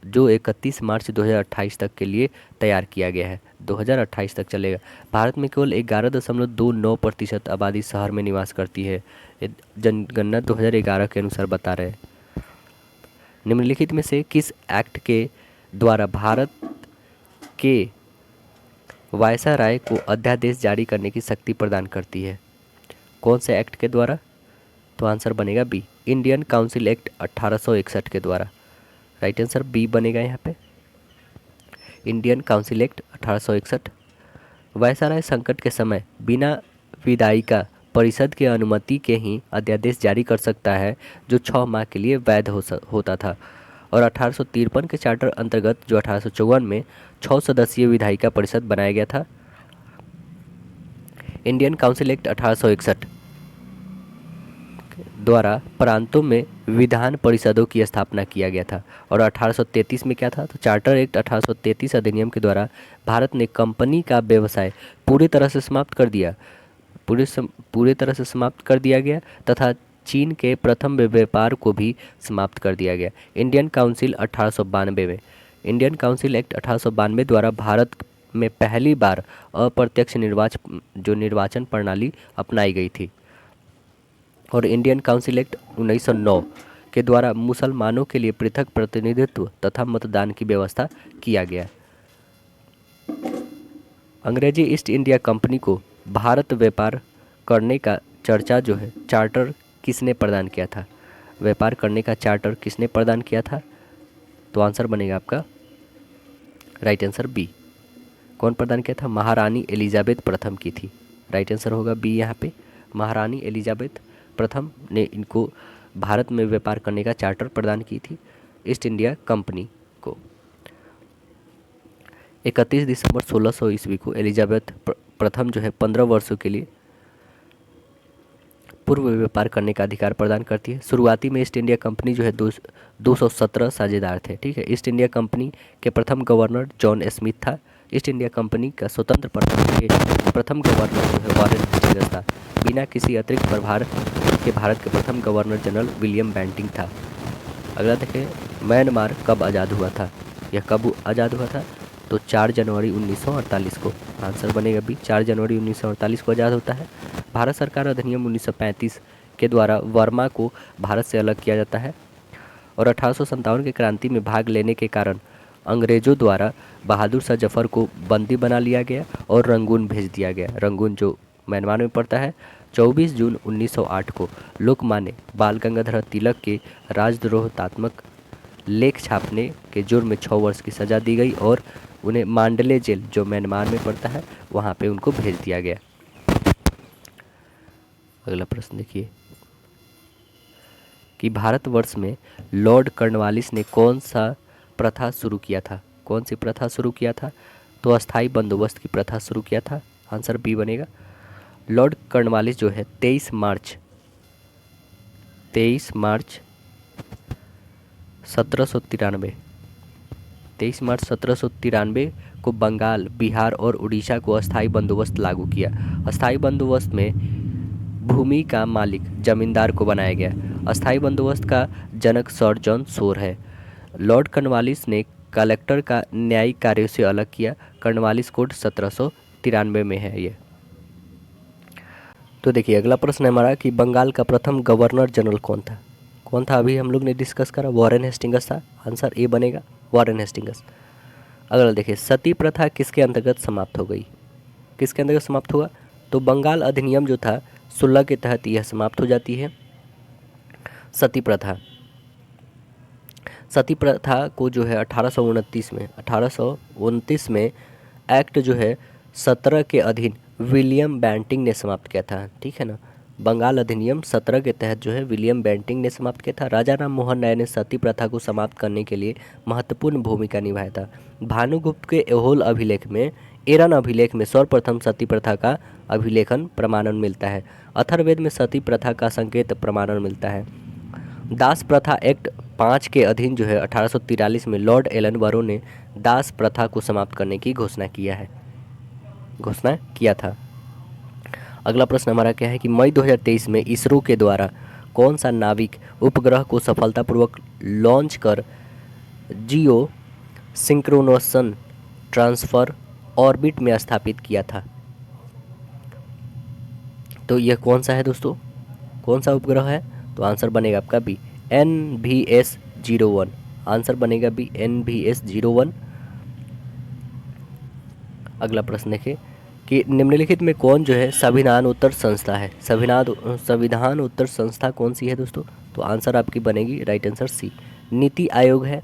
जो 31 मार्च 2028 तक के लिए तैयार किया गया है। 2028 तक चलेगा। भारत में केवल 11.29% आबादी शहर में निवास करती है। जनगणना 2011 के अनुसार बता रहे हैं। निम्नलिखित में से किस एक्ट के द्वारा भारत के वायसराय को अध्यादेश जारी करने की शक्ति प्रदान करती है? कौन से एक्ट के द्वारा? तो आंसर बनेगा बी, इंडियन काउंसिल एक्ट 1861 के द्वारा। राइट आंसर बी बनेगा यहाँ पे, इंडियन काउंसिल एक्ट 1861। वायसराय संकट के समय बिना विधायिका परिषद की अनुमति के ही अध्यादेश जारी कर सकता है, जो 6 माह के लिए वैध होता था। और 1853 के चार्टर अंतर्गत, जो 1854 में 6 सदस्यीय विधायिका परिषद बनाया गया था। इंडियन काउंसिल एक्ट 1861 द्वारा प्रांतों में विधान परिषदों की स्थापना किया गया था। और 1833 में क्या था? तो चार्टर एक्ट 1833 अधिनियम के द्वारा भारत ने कंपनी का व्यवसाय पूरी तरह से समाप्त कर दिया, पूरी तरह से समाप्त कर दिया गया तथा चीन के प्रथम व्यापार को भी समाप्त कर दिया गया। इंडियन काउंसिल 1892 में, इंडियन काउंसिल एक्ट 1892 द्वारा भारत में पहली बार अप्रत्यक्ष निर्वाचन प्रणाली अपनाई गई थी। और इंडियन काउंसिल एक्ट 1909 के द्वारा मुसलमानों के लिए पृथक प्रतिनिधित्व तथा मतदान की व्यवस्था किया गया। अंग्रेजी ईस्ट इंडिया कंपनी को भारत व्यापार करने का चार्टर किसने प्रदान किया था? व्यापार करने का चार्टर किसने प्रदान किया था? तो आंसर बनेगा आपका राइट आंसर बी। कौन प्रदान किया था? महारानी एलिजाबेथ प्रथम की थी। राइट आंसर होगा बी यहाँ पे, महारानी एलिजाबेथ प्रथम ने इनको भारत में व्यापार करने का चार्टर प्रदान की थी ईस्ट इंडिया कंपनी को। 31 दिसंबर 1600 ईस्वी को एलिजाबेथ प्रथम जो है 15 वर्षों के लिए पूर्व व्यापार करने का अधिकार प्रदान करती है। शुरुआती में ईस्ट इंडिया कंपनी जो है 217 साझेदार थे। ठीक है, ईस्ट इंडिया कंपनी के प्रथम गवर्नर जॉन स्मिथ था। ईस्ट इंडिया कंपनी का स्वतंत्र प्रथम गवर्नर जो है वॉरेन हेस्टिंग्स था। बिना किसी अतिरिक्त प्रभार के भारत के प्रथम गवर्नर जनरल विलियम बेंटिंग था। अगला देखें, म्यांमार कब आज़ाद हुआ था? यह कब आज़ाद हुआ था? तो 4 जनवरी 1948 को। आंसर बनेगा बी, 4 जनवरी 1948 को आज़ाद होता है। भारत सरकार अधिनियम 1935 के द्वारा वर्मा को भारत से अलग किया जाता है। और 1857 की क्रांति में भाग लेने के कारण अंग्रेजों द्वारा बहादुर शाह जफर को बंदी बना लिया गया और रंगून भेज दिया गया। रंगून जो म्यांमार में पड़ता है। 24 जून 1908 को लोकमान्य बाल गंगाधर तिलक के राजद्रोहात्मक लेख छापने के जुर्म में 6 वर्ष की सज़ा दी गई और उन्हें मांडले जेल जो म्यांमार में पड़ता है वहाँ पे उनको भेज दिया गया। अगला प्रश्न देखिए कि भारतवर्ष में लॉर्ड कॉर्नवालिस ने कौन सा प्रथा शुरू किया था? कौन सी प्रथा शुरू किया था? तो अस्थाई बंदोबस्त की प्रथा शुरू किया था। आंसर बी बनेगा। लॉर्ड कॉर्नवालिस जो है 23 मार्च 1793 को बंगाल, बिहार और उड़ीसा को अस्थाई बंदोबस्त लागू किया। अस्थाई बंदोबस्त में भूमि का मालिक जमींदार को बनाया गया। अस्थाई बंदोबस्त का जनक सर जॉन शोर है। लॉर्ड कॉर्नवालिस ने कलेक्टर का न्यायिक कार्यों से अलग किया। कॉर्नवालिस कोड 1793 में है ये। तो देखिए अगला प्रश्न है हमारा कि बंगाल का प्रथम गवर्नर जनरल कौन था? कौन था? अभी हम लोग ने डिस्कस करा, वॉरेन हेस्टिंग्स था। आंसर ए बनेगा, वॉरेन हेस्टिंग्स। अगला देखिए, सती प्रथा किसके अंतर्गत समाप्त हो गई? किसके अंतर्गत समाप्त हुआ? तो बंगाल अधिनियम जो था 16 के तहत यह समाप्त हो जाती है सती प्रथा। सती प्रथा को जो है 1829 में एक्ट जो है 17 के अधीन विलियम बेंटिंग ने समाप्त किया था। ठीक है ना, बंगाल अधिनियम 17 के तहत जो है विलियम बेंटिंग ने समाप्त किया था। राजा राम मोहन राय ने सती प्रथा को समाप्त करने के लिए महत्वपूर्ण भूमिका निभाया था। भानुगुप्त के एहोल अभिलेख में, एरन अभिलेख में सर्वप्रथम सती प्रथा का अभिलेखन प्रमाणन मिलता है। अथर्ववेद में सती प्रथा का संकेत प्रमाणन मिलता है। दास प्रथा एक्ट 5 के अधीन जो है 1843 में लॉर्ड एलन बरो ने दास प्रथा को समाप्त करने की घोषणा किया था। अगला प्रश्न हमारा क्या है कि मई 2023 में इसरो के द्वारा कौन सा नाविक उपग्रह को सफलतापूर्वक लॉन्च कर जियो सिंक्रोनोसन ट्रांसफर ऑर्बिट में स्थापित किया था? तो यह कौन सा है दोस्तों? कौन सा उपग्रह है? तो आंसर बनेगा आपका बी, NVS-01। आंसर बनेगा बी, NVS-01। अगला प्रश्न देखिए कि निम्नलिखित में कौन जो है संविधान उत्तर संस्था है। संविधान उत्तर संस्था कौन सी है दोस्तों? तो आंसर आपकी बनेगी right answer C, NITI Aayog है,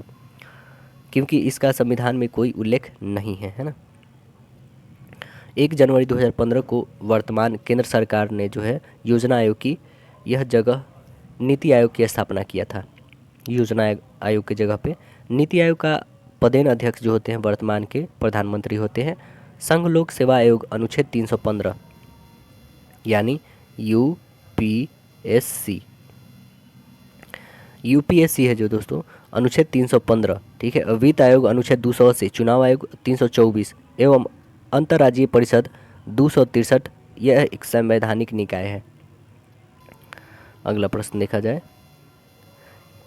क्योंकि इसका संविधान में कोई उल्लेख नहीं है ना। 1 जनवरी 2015 को वर्तमान केंद्र सरकार ने जो है योजना आयोग की यह जगह नीति आयोग की स्थापना किया था। योजना आयोग की जगह पे नीति आयोग का पदेन अध्यक्ष जो होते हैं वर्तमान के प्रधानमंत्री होते हैं। संघ लोक सेवा आयोग अनुच्छेद 315 यानी यूपीएससी है जो दोस्तों अनुच्छेद 315, ठीक है। वित्त आयोग अनुच्छेद 280, चुनाव आयोग 324 एवं अंतर्राज्यीय परिषद 263 यह एक संवैधानिक निकाय है। अगला प्रश्न देखा जाए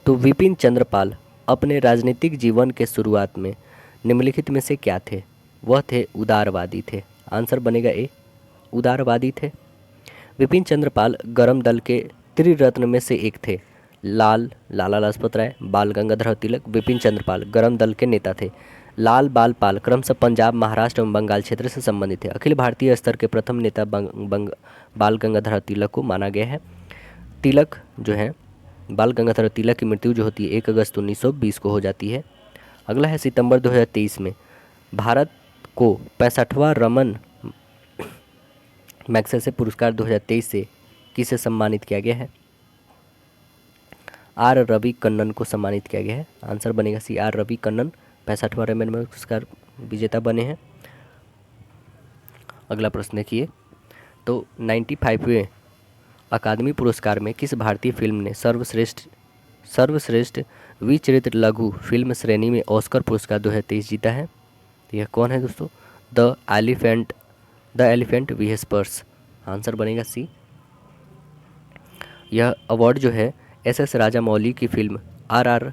तो विपिन चंद्र पाल अपने राजनीतिक जीवन के शुरुआत में निम्नलिखित में से क्या थे? वह थे उदारवादी थे। आंसर बनेगा ए, उदारवादी थे। विपिन चंद्र पाल गरम दल के त्रिरत्न में से एक थे। लाला लाजपत राय, बाल गंगाधर तिलक, विपिन चंद्र पाल गरम दल के नेता थे। लाल बाल पाल क्रमशः पंजाब, महाराष्ट्र एवं बंगाल क्षेत्र से संबंधित थे। अखिल भारतीय स्तर के प्रथम नेता बाल गंगाधर तिलक को माना गया है। तिलक जो है बाल गंगाधर तिलक की मृत्यु जो होती है 1 अगस्त 1920 को हो जाती है। अगला है सितंबर 2023 में भारत को 65वां रमन मैग्सेसे पुरस्कार 2023 से किसे सम्मानित किया गया है? आर रवि कन्नन को सम्मानित किया गया है। आंसर बनेगा सी, आर रवि कन्नन 65वां रमन पुरस्कार विजेता बने हैं। अगला प्रश्न देखिए तो 95वें अकादमी पुरस्कार में किस भारतीय फिल्म ने सर्वश्रेष्ठ विचरित्र लघु फिल्म श्रेणी में ऑस्कर पुरस्कार 2023 जीता है? तो यह कौन है दोस्तों? The elephant whispers. आंसर बनेगा सी। यह अवार्ड जो है एस राजामौली की फिल्म RR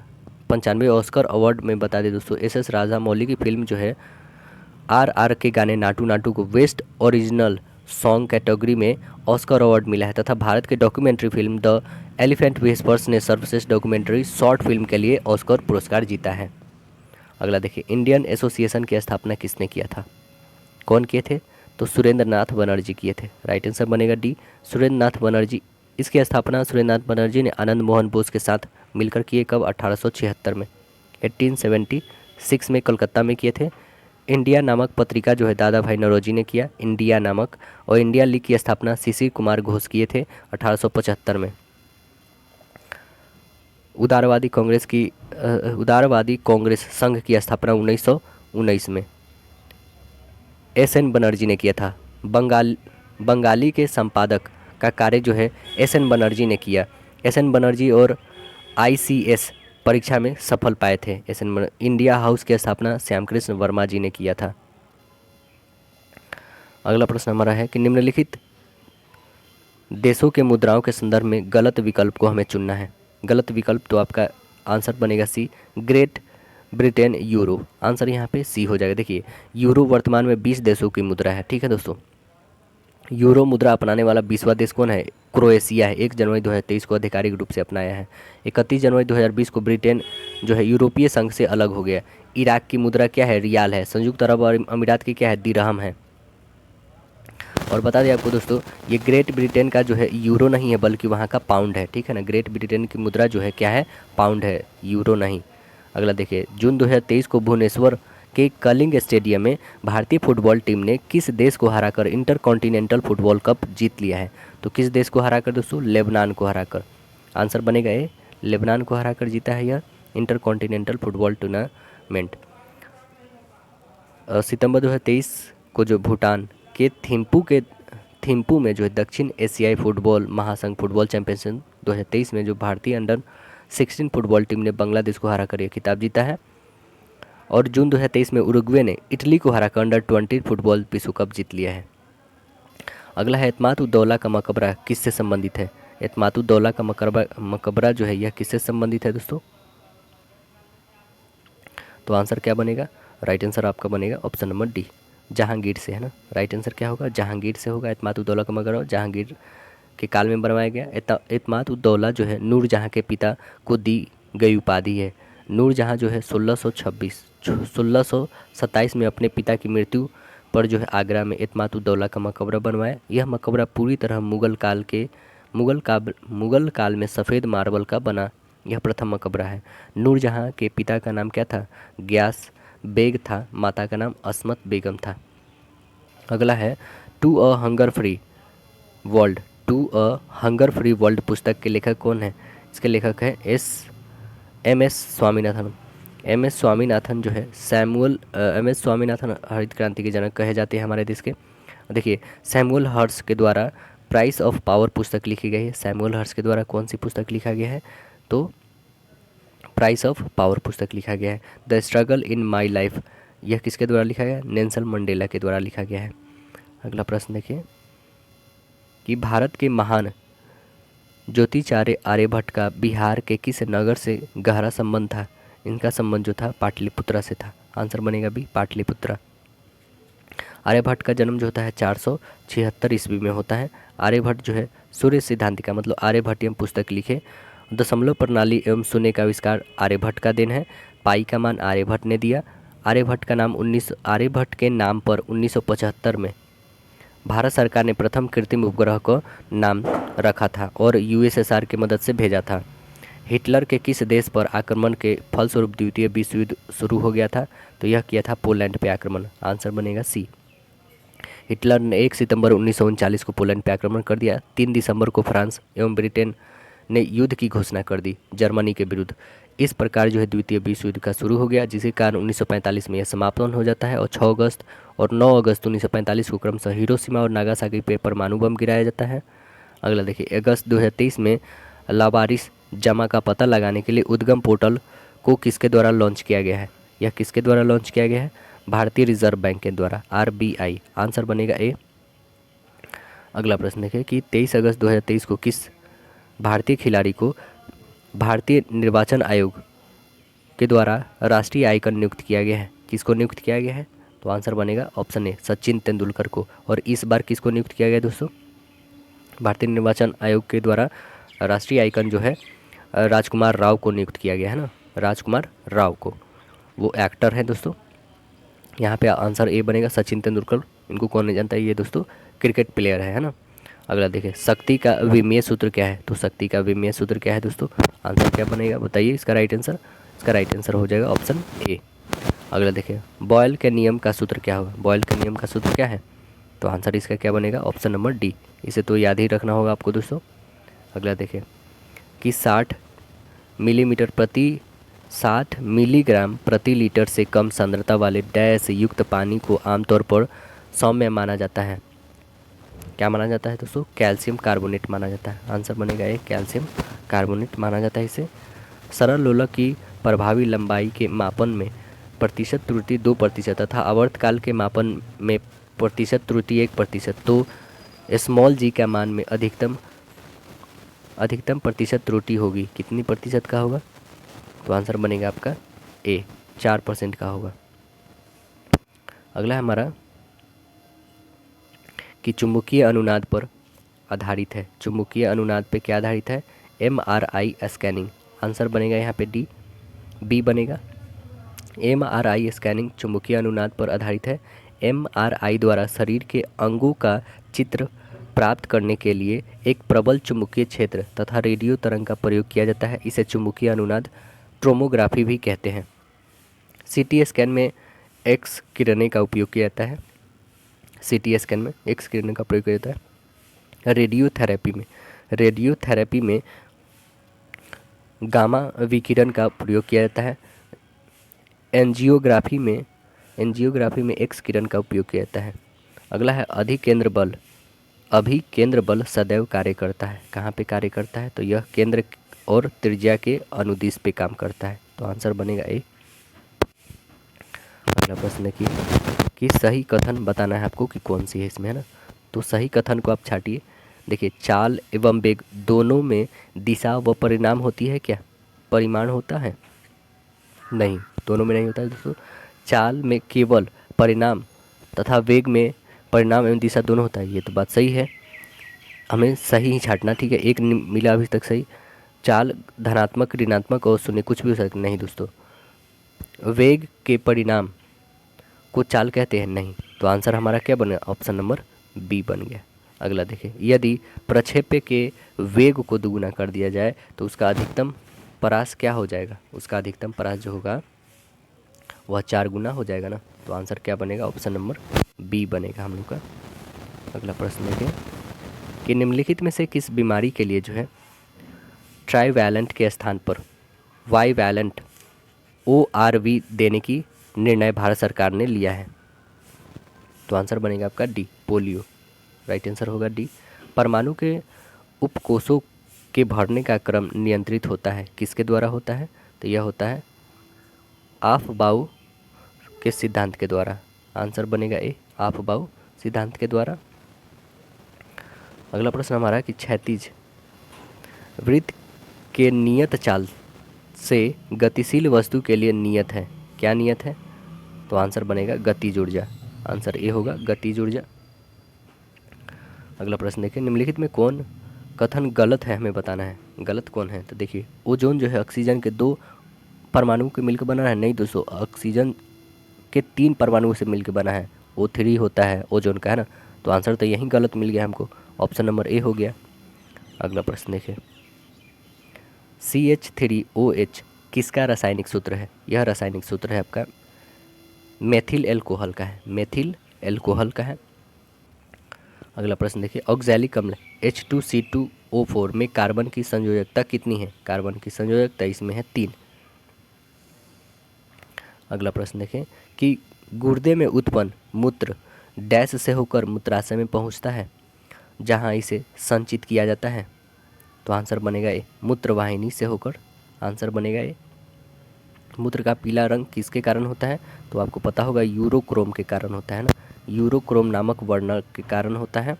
95 ऑस्कर अवार्ड में बता दें दोस्तों, एस राजामौली की फिल्म जो है RR के गाने नाटू नाटू को बेस्ट ओरिजिनल सॉन्ग कैटेगरी में ऑस्कर अवार्ड मिला है तथा भारत के documentary film the elephant whispers ने सर्वश्रेष्ठ डॉक्यूमेंट्री शॉर्ट फिल्म के लिए ऑस्कर पुरस्कार जीता है। अगला देखिए इंडियन एसोसिएशन की स्थापना किसने किया था? कौन किए थे? तो सुरेंद्र नाथ बनर्जी किए थे। राइट आंसर बनेगा डी, सुरेंद्र नाथ बनर्जी। इसकी स्थापना सुरेंद्र नाथ बनर्जी ने आनंद मोहन बोस के साथ मिलकर किए। कब? 1876 में, 1876 में कलकत्ता में किए थे। इंडिया नामक पत्रिका जो है दादा भाई नौरोजी ने किया, इंडिया नामक। और इंडिया लीग की स्थापना शिशिर कुमार घोष किए थे 1875 में। उदारवादी कांग्रेस संघ की स्थापना 1919 में SN बनर्जी ने किया था। बंगाली के संपादक का कार्य जो है SN बनर्जी ने किया। SN बनर्जी और ICS परीक्षा में सफल पाए थे। इंडिया हाउस की स्थापना श्यामकृष्ण वर्मा जी ने किया था। अगला प्रश्न हमारा है कि निम्नलिखित देशों के मुद्राओं के संदर्भ में गलत विकल्प को हमें चुनना है। गलत विकल्प तो आपका आंसर बनेगा सी, ग्रेट ब्रिटेन यूरो। आंसर यहाँ पे सी हो जाएगा। देखिए यूरो वर्तमान में 20 देशों की मुद्रा है, ठीक है दोस्तों। यूरो मुद्रा अपनाने वाला 20वां देश कौन है? क्रोएशिया है। 1 जनवरी 2023 को आधिकारिक रूप से अपनाया है। 31 जनवरी 2020 को ब्रिटेन जो है यूरोपीय संघ से अलग हो गया। इराक की मुद्रा क्या है? रियाल है। संयुक्त अरब अमीरात की क्या है? दिरहम है। और बता दें आपको दोस्तों, ये ग्रेट ब्रिटेन का जो है यूरो नहीं है बल्कि वहाँ का पाउंड है, ठीक है ना। ग्रेट ब्रिटेन की मुद्रा जो है क्या है? पाउंड है, यूरो नहीं। अगला देखिए जून 2023 को भुवनेश्वर के कलिंग स्टेडियम में भारतीय फुटबॉल टीम ने किस देश को हराकर इंटरकॉन्टिनेंटल फुटबॉल कप जीत लिया है? तो किस देश को हराकर दोस्तों? लेबनान को हराकर। आंसर बनेगा ए, लेबनान को हराकर जीता है यह इंटरकॉन्टिनेंटल फुटबॉल टूर्नामेंट। सितंबर 2023 को जो भूटान के थिम्पू में जो है दक्षिण एशियाई फुटबॉल महासंघ फुटबॉल चैंपियनशिप 2023 में जो भारतीय अंडर-16 फुटबॉल टीम ने बांग्लादेश को हराकर यह खिताब जीता है। और जून 2023 में उरुग्वे ने इटली को हराकर अंडर-20 फुटबॉल विश्व कप जीत लिया है। अगला है एतमाद-उद-दौला का मकबरा किससे संबंधित है? एतमाद-उद-दौला का मकबरा जो है यह किससे संबंधित है दोस्तों? तो आंसर क्या बनेगा? राइट आंसर आपका बनेगा ऑप्शन नंबर डी, जहांगीर से, है ना। राइट आंसर क्या होगा? जहांगीर से होगा। एतमाद-उद-दौला का मकबरा जहांगीर के काल में बनवाया गया। एतमाद-उद-दौला जो है नूरजहां के पिता को दी गई उपाधि है। नूरजहां जो है 1627 में अपने पिता की मृत्यु पर जो है आगरा में इत्माद-उद-दौला का मकबरा बनवाया। यह मकबरा पूरी तरह मुगल काल में सफ़ेद मार्बल का बना यह प्रथम मकबरा है। नूरजहाँ के पिता का नाम क्या था? ग्यास बेग था। माता का नाम अस्मत बेगम था। अगला है to a hunger free world. To a hunger free world पुस्तक के लेखक कौन है? इसके लेखक है M S Swaminathan. M S Swaminathan जो है एम एस स्वामीनाथन हरित क्रांति के जनक कहे जाते हैं हमारे देश के। देखिए, सैमुअल हर्स के द्वारा प्राइस ऑफ पावर पुस्तक लिखी गई है। सैमुअल हर्स के द्वारा कौन सी पुस्तक लिखा गया है? तो प्राइस ऑफ पावर पुस्तक लिखा गया है। The struggle in my life, यह किसके द्वारा लिखा गया? नेल्सन मंडेला के द्वारा लिखा गया है। अगला प्रश्न देखिए कि भारत के महान ज्योतिचार्य आर्यभट्ट का बिहार के किस नगर से गहरा संबंध था? इनका संबंध जो था पाटलिपुत्रा से था। आंसर बनेगा बी, पाटलिपुत्रा। आर्यभट्ट का जन्म जो होता है 476 ईस्वी में होता है। आर्यभट्ट जो है सूर्य सिद्धांतिका मतलब आर्यभट्टियम पुस्तक लिखे। दशमलव प्रणाली एवं शून्य का आविष्कार आर्यभट्ट का देन है। पाई का मान आर्यभट्ट ने दिया। आर्यभट्ट के नाम पर 1975 में भारत सरकार ने प्रथम कृत्रिम उपग्रह को नाम रखा था और यूएसएसआर की मदद से भेजा था। हिटलर के किस देश पर आक्रमण के फलस्वरूप द्वितीय विश्व युद्ध शुरू हो गया था? तो यह किया था पोलैंड पे आक्रमण। आंसर बनेगा सी। हिटलर ने 1 सितंबर 1939 को पोलैंड पे आक्रमण कर दिया। 3 दिसंबर को फ्रांस एवं ब्रिटेन ने युद्ध की घोषणा कर दी जर्मनी के विरुद्ध। इस प्रकार जो है द्वितीय विश्व युद्ध का शुरू हो गया, जिसके कारण 1945 में यह समापन हो जाता है और 6 अगस्त और 9 अगस्त 1945 को क्रमशः हिरोशिमा और नागासाकी पे परमाणु बम गिराया जाता है। अगला देखिए, अगस्त 2023 में लावारिस जमा का पता लगाने के लिए उद्गम पोर्टल को किसके द्वारा लॉन्च किया गया है? यह किसके द्वारा लॉन्च किया गया है? भारतीय रिजर्व बैंक के द्वारा, आरबीआई। आंसर बनेगा ए। अगला प्रश्न देखिए कि 23 अगस्त 2023 को किस भारतीय खिलाड़ी को भारतीय निर्वाचन आयोग के द्वारा राष्ट्रीय आइकन नियुक्त किया गया है? किसको नियुक्त किया गया है? तो आंसर बनेगा ऑप्शन ए, सचिन तेंदुलकर को। और इस बार किसको नियुक्त किया गया दोस्तों? भारतीय निर्वाचन आयोग के द्वारा राष्ट्रीय आइकन जो है राजकुमार राव को नियुक्त किया गया है ना, राजकुमार राव को। वो एक्टर हैं दोस्तों। यहाँ पे आंसर ए बनेगा, सचिन तेंदुलकर। इनको कौन नहीं जानता है? ये दोस्तों क्रिकेट प्लेयर है ना। अगला देखिए, शक्ति का विमेय सूत्र क्या है? तो शक्ति का विमेय सूत्र क्या है दोस्तों? आंसर क्या बनेगा बताइए इसका राइट आंसर? इसका राइट आंसर हो जाएगा ऑप्शन ए। अगला देखिए, बॉयल के नियम का सूत्र क्या होगा? बॉयल के नियम का सूत्र क्या है? तो आंसर इसका क्या बनेगा? Option number D. इसे तो याद ही रखना होगा आपको दोस्तों। अगला देखिए कि 60 मिलीग्राम प्रति लीटर से कम सांद्रता वाले डैश युक्त पानी को आमतौर पर सौम्य माना जाता है। क्या माना जाता है दोस्तों? कैल्शियम कार्बोनेट माना जाता है। आंसर बनेगा ए, कैल्शियम कार्बोनेट माना जाता है इसे। सरल लोलक की प्रभावी लंबाई के मापन में प्रतिशत त्रुटि 2% तथा आवर्तकाल के मापन में प्रतिशत त्रुटि 1%। तो स्मॉल जी का मान में अधिकतम प्रतिशत त्रुटि होगी कितनी प्रतिशत का होगा? तो आंसर बनेगा आपका ए, 4% का होगा। अगला हमारा कि चुंबकीय अनुनाद पर आधारित है। चुंबकीय अनुनाद पे क्या आधारित है? MRI scanning. आंसर बनेगा यहाँ पे डी, बी बनेगा। एमआरआई स्कैनिंग चुंबकीय अनुनाद पर आधारित है। एमआरआई द्वारा शरीर के अंगों का चित्र प्राप्त करने के लिए एक प्रबल चुंबकीय क्षेत्र तथा रेडियो तरंग का प्रयोग किया जाता है। इसे चुंबकीय अनुनाद टोमोग्राफी भी कहते हैं। सीटी स्कैन में एक्स किरणें का उपयोग किया जाता है। सीटी स्कैन में एक्स किरणें का प्रयोग किया जाता है। रेडियोथेरेपी में गामा विकिरण का प्रयोग किया जाता है। एंजियोग्राफी में एक्स किरण का उपयोग किया जाता है। अगला है अभिकेंद्र बल सदैव कार्य करता है। कहाँ पे कार्य करता है? तो यह केंद्र और त्रिज्या के अनुदिश पे काम करता है। तो आंसर बनेगा ए। अगला प्रश्न कि सही कथन बताना है आपको कि कौन सी है इसमें, है ना। तो सही कथन को आप छाटिए। देखिए, चाल एवं वेग दोनों में दिशा व परिमाण होती है क्या? परिमाण होता है? नहीं, दोनों में नहीं होता है दोस्तों। चाल में केवल परिणाम तथा वेग में परिणाम एवं दिशा दोनों होता है। ये तो बात सही है, हमें सही ही छाटना, ठीक है। एक मिला अभी तक सही। चाल धनात्मक ऋणात्मक और शून्य कुछ भी हो सकता नहीं दोस्तों। वेग के परिणाम को चाल कहते हैं? नहीं। तो तो आंसर हमारा क्या बन गया, ऑप्शन नंबर बी बन गया। अगला देखिए, यदि प्रक्षेप्य के वेग को दुगुना कर दिया जाए तो उसका अधिकतम परास क्या हो जाएगा, उसका अधिकतम परास जो होगा वह 4 गुना हो जाएगा ना। तो आंसर क्या बनेगा, ऑप्शन नंबर बी बनेगा हम लोग का। अगला प्रश्न देखिए कि निम्नलिखित में से किस बीमारी के लिए जो है ट्राईवैलेंट के स्थान पर वाईवैलेंट ORV देने की निर्णय भारत सरकार ने लिया है। तो आंसर बनेगा आपका डी, पोलियो। राइट आंसर होगा डी। परमाणु के उपकोषों के भरने का क्रम नियंत्रित होता है, किसके द्वारा होता है, तो यह होता है आफबाउ के सिद्धांत के द्वारा। आंसर बनेगा ए, आफबाउ सिद्धांत के द्वारा। अगला प्रश्न हमारा कि क्षैतिज वृत्त के नियत चाल से गतिशील वस्तु के लिए नियत है, क्या नियत है, तो आंसर बनेगा गतिज ऊर्जा। आंसर ए होगा गतिज ऊर्जा। अगला प्रश्न देखिए, निम्नलिखित में कौन कथन गलत है, हमें बताना है गलत कौन है। तो देखिए, ओजोन जो है ऑक्सीजन के 2 परमाणु के मिलकर बना है, नहीं दोस्तों, ऑक्सीजन के 3 परमाणुओं से मिलकर बना है, O3 होता है ओजोन का, है ना। तो आंसर तो यही गलत मिल गया हमको, ऑप्शन नंबर ए हो गया। अगला प्रश्न देखिए, CH3OH किसका रासायनिक सूत्र है, यह रासायनिक सूत्र है आपका मेथिल एल्कोहल का है, मेथिल एल्कोहल का है। अगला प्रश्न देखिए, ऑक्सैलिक अम्ल H2C2O4 में कार्बन की संयोजकता कितनी है, कार्बन की संयोजकता इसमें है 3। अगला प्रश्न देखें कि गुर्दे में उत्पन्न मूत्र डैश से होकर मूत्राशय में पहुंचता है जहां इसे संचित किया जाता है। तो आंसर बनेगा ए, मूत्रवाहिनी से होकर। आंसर बनेगा ए। मूत्र का पीला रंग किसके कारण होता है, तो आपको पता होगा यूरोक्रोम के कारण होता है ना, यूरोक्रोम नामक वर्ण के कारण होता है।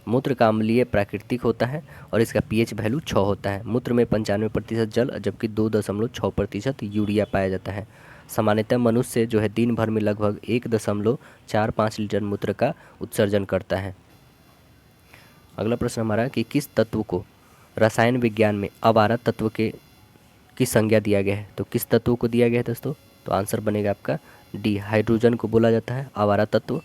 मूत्र का अम्लीय प्राकृतिक होता है और इसका pH वैल्यू 6 होता है। मूत्र में 95% जल जबकि 2.6% यूरिया पाया जाता है। सामान्यतः मनुष्य जो है दिन भर में लगभग 1.45 लीटर मूत्र का उत्सर्जन करता है। अगला प्रश्न हमारा कि किस तत्व को रसायन विज्ञान में अवारा तत्व के की संज्ञा दिया गया है, तो किस तत्व को दिया गया है दोस्तों, तो आंसर बनेगा आपका डी, हाइड्रोजन को बोला जाता है अवारा तत्व।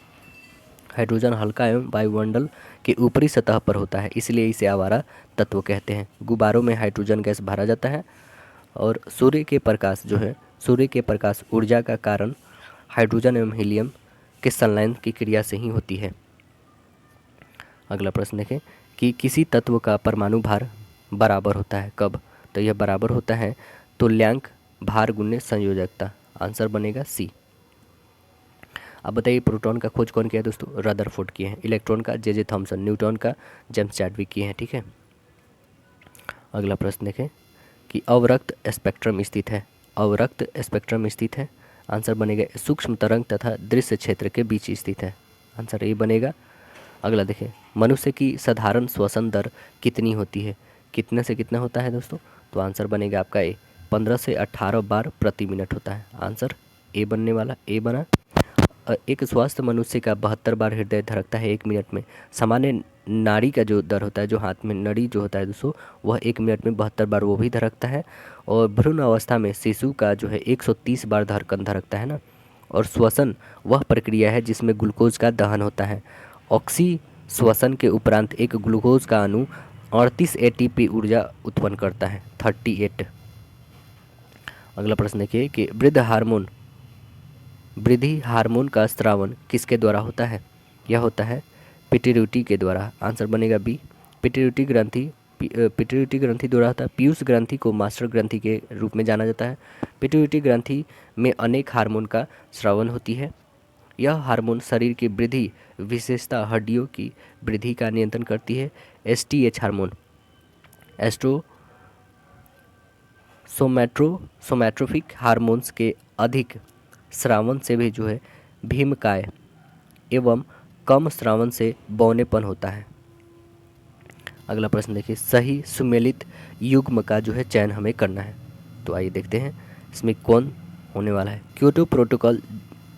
हाइड्रोजन हल्का एवं वायुमंडल के ऊपरी सतह पर होता है, इसलिए इसे आवारा तत्व कहते हैं। गुब्बारों में हाइड्रोजन गैस भरा जाता है और सूर्य के प्रकाश जो है, सूर्य के प्रकाश ऊर्जा का कारण हाइड्रोजन एवं हीलियम के संलयन की क्रिया से ही होती है। अगला प्रश्न देखें कि किसी तत्व का परमाणु भार बराबर होता है, कब, तो यह बराबर होता है तुल्यांक भार गुणित संयोजकता। आंसर बनेगा सी। अब बताइए, प्रोटॉन का खोज कौन किया है दोस्तों, रदरफोर्ड किए हैं। इलेक्ट्रॉन का जे थॉमसन, न्यूटन का जेम्स चैडविक किए हैं, ठीक है। अगला प्रश्न देखें कि अवरक्त स्पेक्ट्रम स्थित है, अवरक्त स्पेक्ट्रम स्थित है। आंसर बनेगा सूक्ष्म तरंग तथा दृश्य क्षेत्र के बीच स्थित है। आंसर ये बनेगा। अगला देखें, मनुष्य की साधारण श्वसन दर कितनी होती है, कितने से कितना होता है दोस्तों, तो आंसर बनेगा आपका ए, 15 से 18 बार प्रति मिनट होता है। आंसर ए बनने वाला, ए बना। एक स्वस्थ मनुष्य का 72 बार हृदय धड़कता है 1 मिनट में। सामान्य नाड़ी का जो दर होता है, जो हाथ में नड़ी जो होता है दोस्तों, वह 1 मिनट में 72 बार वो भी धड़कता है। और भ्रूण अवस्था में शिशु का जो है 130 बार धड़कन धड़कता है ना। और श्वसन वह प्रक्रिया है जिसमें ग्लूकोज का दहन होता है। ऑक्सी श्वसन के उपरांत एक ग्लूकोज का अणु 38 ATP ऊर्जा उत्पन्न करता है, 38। अगला प्रश्न देखिए कि वृद्धि हार्मोन का स्रावन किसके द्वारा होता है, यह होता है पिट्यूटरी के द्वारा। आंसर बनेगा बी, पिट्यूटरी ग्रंथि द्वारा होता है। पीयूष ग्रंथि को मास्टर ग्रंथि के रूप में जाना जाता है। पिट्यूटरी ग्रंथि में अनेक हार्मोन का स्रावन होती है। यह हार्मोन शरीर की वृद्धि, विशेषता हड्डियों की वृद्धि का नियंत्रण करती है। STH हार्मोन सोमैट्रोफिक हार्मोन्स के अधिक स्रावन से भी जो है भीमकाय एवं कम स्रावन से बौनेपन होता है। अगला प्रश्न देखिए, सही सुमेलित युग्म का जो है चयन हमें करना है। तो आइए देखते हैं इसमें कौन होने वाला है। क्योटो प्रोटोकॉल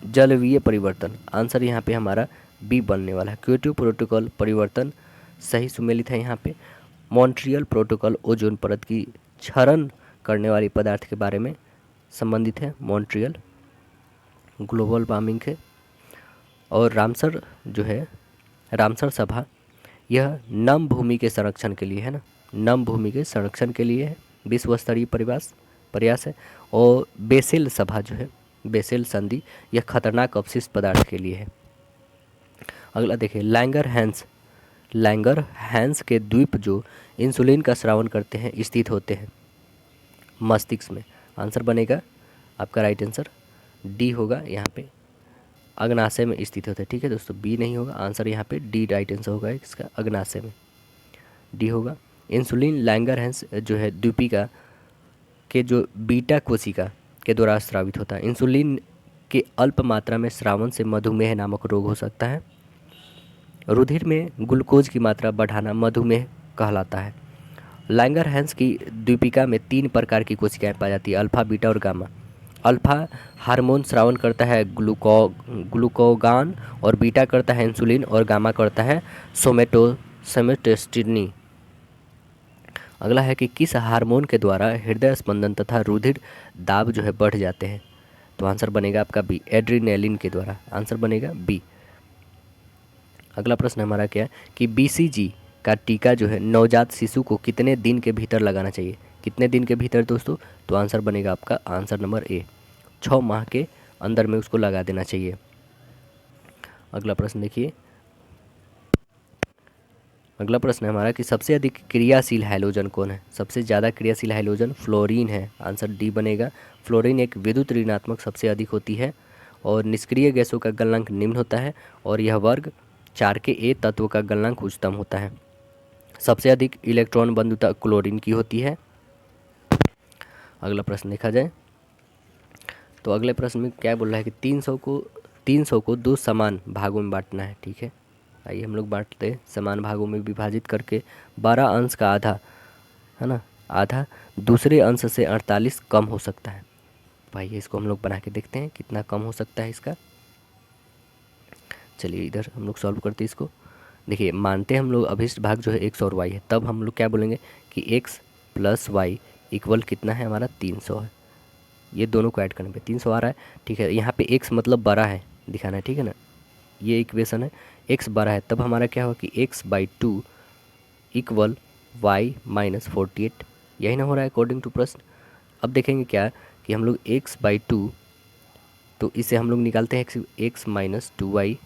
जलवीय परिवर्तन, आंसर यहाँ पे हमारा बी बनने वाला है। क्योटो प्रोटोकॉल परिवर्तन सही सुमेलित है यहाँ पे। मॉन्ट्रियल प्रोटोकॉल ओजोन परत की क्षरण करने वाली पदार्थ के बारे में संबंधित है। मॉन्ट्रियल ग्लोबल वार्मिंग है। और रामसर जो है, रामसर सभा, यह नम भूमि के संरक्षण के लिए है ना, नम भूमि के संरक्षण के लिए है, विश्व स्तरीय प्रयास है। और बेसेल सभा जो है, बेसेल संधि, यह खतरनाक अपशिष्ट पदार्थ के लिए है। अगला देखिए, लैंगर हैंस के द्वीप जो इंसुलिन का स्रावन करते हैं स्थित होते हैं मस्तिष्क में। आंसर बनेगा आपका राइट आंसर डी होगा यहाँ पे, अग्नाशय में स्थित होते हैं। ठीक है दोस्तों, बी नहीं होगा, आंसर यहाँ पे डी राइट आंसर होगा इसका, अग्नाशय में डी होगा। इंसुलिन लैंगरहैंस जो है द्वीपिका के जो बीटा कोशिका के द्वारा स्रावित होता है। इंसुलिन के अल्प मात्रा में स्रावन से मधुमेह नामक रोग हो सकता है। रुधिर में ग्लूकोज की मात्रा बढ़ाना मधुमेह कहलाता है। लैंगरहैंस की द्वीपिका में 3 प्रकार की कोशिकाएं पाई जाती है, अल्फा, बीटा और गामा। अल्फा हार्मोन स्रावन करता है ग्लूकोगान, और बीटा करता है इंसुलिन, और गामा करता है सोमेटोस्टेटिनी। अगला है कि किस हार्मोन के द्वारा हृदय स्पंदन तथा रुधिर दाब जो है बढ़ जाते हैं। तो आंसर बनेगा आपका बी, एड्रीनेलिन के द्वारा। आंसर बनेगा बी। अगला प्रश्न हमारा क्या है कि बीसीजी का टीका जो है नवजात शिशु को कितने दिन के भीतर लगाना चाहिए। कितने दिन के भीतर दोस्तों, तो आंसर बनेगा आपका आंसर नंबर ए, 6 माह के अंदर में उसको लगा देना चाहिए। अगला प्रश्न देखिए, अगला प्रश्न है हमारा कि सबसे अधिक क्रियाशील हैलोजन कौन है। सबसे ज़्यादा क्रियाशील हैलोजन फ्लोरीन है। आंसर डी बनेगा। फ्लोरीन एक विद्युत ऋणात्मक सबसे अधिक होती है, और निष्क्रिय गैसों का गलनांक निम्न होता है, और यह वर्ग 4 के ए तत्व का गलनांक उच्चतम होता है। सबसे अधिक इलेक्ट्रॉन बंधुता क्लोरीन की होती है। अगला प्रश्न देखा जाए तो अगले प्रश्न में क्या बोल रहा है कि 300 को 2 समान भागों में बांटना है। ठीक है, आइए हम लोग बांटते हैं, समान भागों में विभाजित करके 12 अंश का आधा है ना, आधा दूसरे अंश से 48 कम हो सकता है। भाई इसको हम लोग बना के देखते हैं कितना कम हो सकता है इसका। चलिए इधर हम लोग सॉल्व करते हैं इसको। देखिए मानते हैं हम लोग अभिष्ट भाग जो है x और y है, तब हम लोग क्या बोलेंगे कि x प्लस वाई इक्वल कितना है हमारा 300 है। ये दोनों को ऐड करने पे 300 आ रहा है। ठीक है, यहाँ पे x मतलब बड़ा है दिखाना है, ठीक है ना, ये इक्वेशन है, x बड़ा है, तब हमारा क्या होगा कि x/2 इक्वल y माइनस 48, यही ना हो रहा है अकॉर्डिंग टू प्रश्न। अब देखेंगे क्या कि हम लोग x/2, तो इसे हम लोग निकालते हैं x माइनस 2y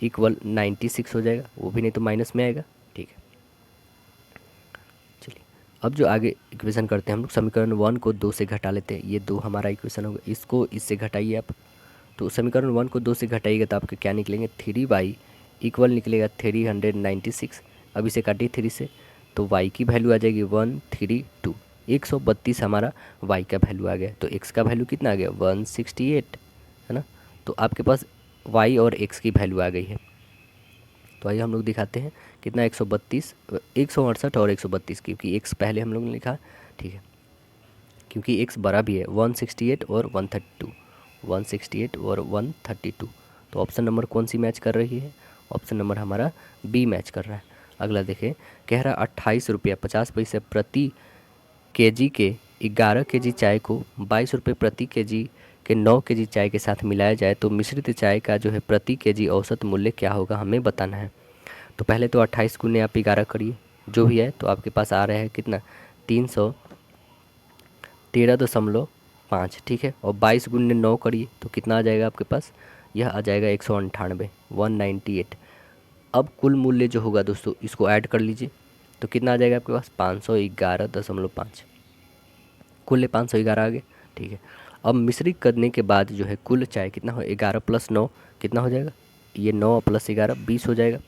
इक्वल 96 हो जाएगा, वो भी नहीं तो माइनस में आएगा। ठीक है, चलिए अब जो आगे इक्वेशन करते हैं हम लोग, समीकरण 1 को 2 से घटा लेते हैं। ये 2 हमारा इक्वेशन होगा, इसको इससे घटाइए आप। तो समीकरण 1 को 2 से घटाइएगा तो आपके क्या निकलेंगे, 3y इक्वल निकलेगा 396। अब इसे काटिए 3 से, तो y की वैल्यू आ जाएगी 132, 132 हमारा y का वैल्यू आ गया। तो x का वैल्यू कितना आ गया 168 है ना। तो आपके पास y और x की वैल्यू आ गई है। तो आइए हम लोग दिखाते हैं कितना 132, 168 और 132, क्योंकि x पहले हम लोग ने लिखा। ठीक है, क्योंकि x बड़ा भी है, 168 और 132, 168 और 132। तो ऑप्शन नंबर कौन सी मैच कर रही है, ऑप्शन नंबर हमारा बी मैच कर रहा है। अगला देखें, कह रहा 28 रुपया 50 पैसे प्रति केजी के 11 केजी चाय को 22 रुपये प्रति केजी के 9 केजी चाय के साथ मिलाया जाए तो मिश्रित चाय का जो है प्रति केजी औसत मूल्य क्या होगा, हमें बताना है। तो पहले तो 28 गुने आप 11 करिए जो भी है, तो आपके पास आ रहा है कितना 313.5। ठीक है, और 22 गुने 9 करिए तो कितना आ जाएगा आपके पास, यह आ जाएगा 198, 198। अब कुल मूल्य जो होगा दोस्तों इसको ऐड कर लीजिए, तो कितना आ जाएगा आपके पास 511.5, कुल 511 आ गया। ठीक है, अब मिश्रित करने के बाद जो है कुल चाय कितना हो, 11 + 9 कितना हो जाएगा, ये 9 + 11 20 हो जाएगा।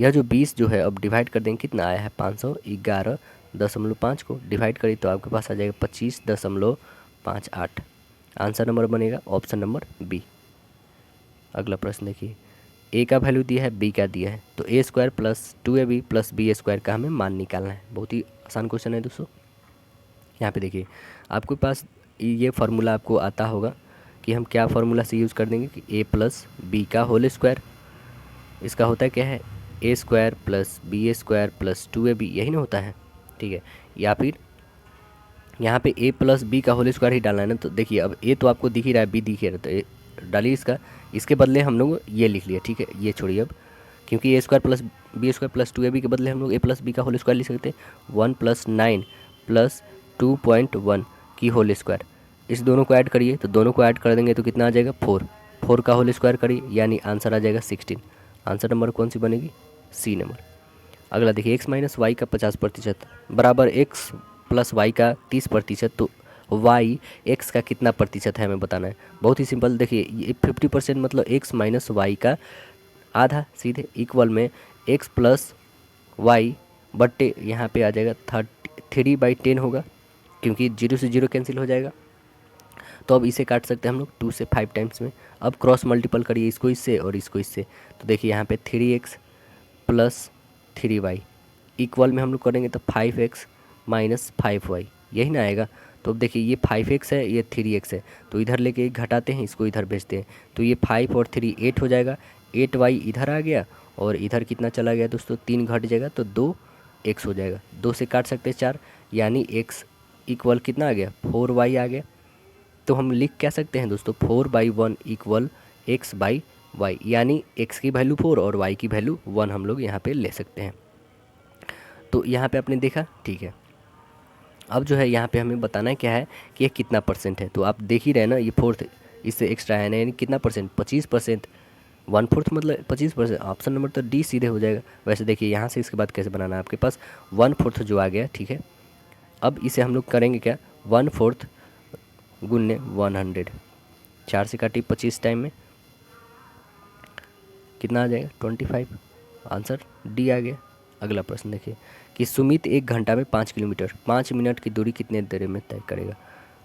यह जो 20 जो है अब डिवाइड कर देंगे, कितना आया है 511.5 को डिवाइड करिए तो आपके पास आ जाएगा 25.58। आंसर नंबर बनेगा ऑप्शन नंबर बी। अगला प्रश्न देखिए, ए का वैल्यू दिया है, बी का दिया है, तो a² + 2ab + b² का हमें मान निकालना है। बहुत ही आसान क्वेश्चन है दोस्तों। यहाँ पे देखिए आपके पास ये फार्मूला आपको आता होगा कि हम क्या फार्मूला से यूज़ कर देंगे कि a + b का होल स्क्वायर, इसका होता है क्या है a² + b² + 2ab, यही ना होता है। ठीक है, या फिर यहाँ पे a + b का होल स्क्वायर ही डालना है ना। तो देखिए अब a तो आपको दिख ही रहा है, b दिख ही रहा है, तो डालिए इसके बदले हम लोग ये लिख लिया, ठीक है, ये छोड़िए अब, क्योंकि A square plus B square plus 2ab के बदले हम लोग ए प्लस बी का होल स्क्वायर लिख सकते हैं। 1 + 9 + 2.1 की होल स्क्वायर, इस दोनों को ऐड करिए, तो दोनों को ऐड कर देंगे तो कितना आ जाएगा 4, 4 का होल स्क्वायर करिए, यानी आंसर आ जाएगा 16। आंसर नंबर कौन सी बनेगी, सी नंबर। अगला देखिए x - y का 50% बराबर x + y का 30%, तो y x का कितना प्रतिशत है हमें बताना है। बहुत ही सिंपल, देखिए ये 50% मतलब x - y का आधा, सीधे इक्वल में x + y बट्टे यहाँ पे आ जाएगा 3/10 होगा, क्योंकि 0 से 0 कैंसिल हो जाएगा। तो अब इसे काट सकते हैं हम लोग 2 से 5 टाइम्स में। अब क्रॉस मल्टीपल करिए इसको इससे और इसको इससे, तो देखिए यहाँ पे 3x + 3y इक्वल में हम लोग करेंगे तो 5x - 5y, यही ना आएगा। तो अब देखिए ये 5x है, ये 3x है, तो इधर लेके एक घटाते हैं, इसको इधर भेजते हैं, तो ये 5 और 3 8 हो जाएगा। 8y इधर आ गया और इधर कितना चला गया दोस्तों, 3 घट जाएगा तो 2x हो जाएगा। 2 से काट सकते हैं 4, यानी x इक्वल कितना आ गया 4y आ गया। तो हम लिख क्या सकते हैं दोस्तों, 4/1 = x/y, यानी x की वैल्यू 4 और y की वैल्यू 1 हम लोग यहाँ पे ले सकते हैं। तो यहाँ पे आपने देखा, ठीक है। अब जो है यहाँ पे हमें बताना है क्या है कि ये कितना परसेंट है। तो आप देख ही रहे ना, ये फोर्थ इससे एक्स्ट्रा है ना, यानी कितना परसेंट, 25%, 1/4 मतलब 25%। ऑप्शन नंबर तो डी सीधे हो जाएगा। वैसे देखिए यहाँ से इसके बाद कैसे बनाना है, आपके पास 1/4 जो आ गया, ठीक है। अब इसे हम लोग करेंगे क्या, 1/4 गुने 100, 4 से काटी 25 टाइम में कितना आ जाएगा 25, आंसर डी आ गया। अगला प्रश्न देखिए कि सुमित 1 घंटा में 5 किलोमीटर 5 मिनट की दूरी कितने देर में तय करेगा।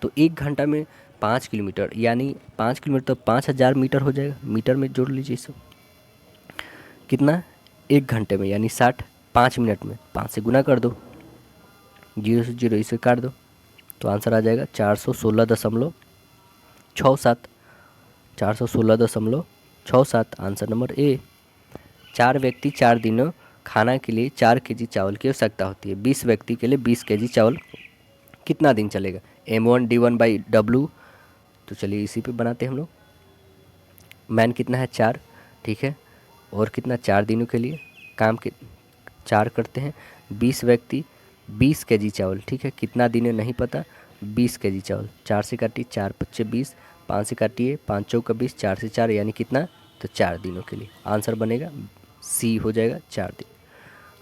तो 1 घंटा में 5 किलोमीटर, यानी 5 किलोमीटर तो 5000 मीटर हो जाएगा, मीटर में जोड़ लीजिए इसको, कितना 1 घंटे में, यानी 60, 5 मिनट में 5 से गुना कर दो, 0 से 0 इसे काट दो, तो आंसर आ जाएगा 416.67, 416.67, आंसर नंबर ए। 4 व्यक्ति 4 दिनों खाना के लिए 4 केजी चावल की आवश्यकता होती है। 20 व्यक्ति के लिए 20 केजी चावल कितना दिन चलेगा, m1d1/w। तो चलिए इसी पे बनाते हैं हम लोग। मैन कितना है 4, ठीक है, और कितना 4 दिनों के लिए काम के 4 करते हैं, 20 व्यक्ति 20 केजी चावल, ठीक है, कितना दिन है नहीं पता, 20 केजी चावल, 4 से काटिए 4 × 5 = 20, 5 से काटिए 5 × 4 = 20, 4 से 4 यानी कितना, तो 4 दिनों के लिए, आंसर बनेगा सी हो जाएगा 4 दिन।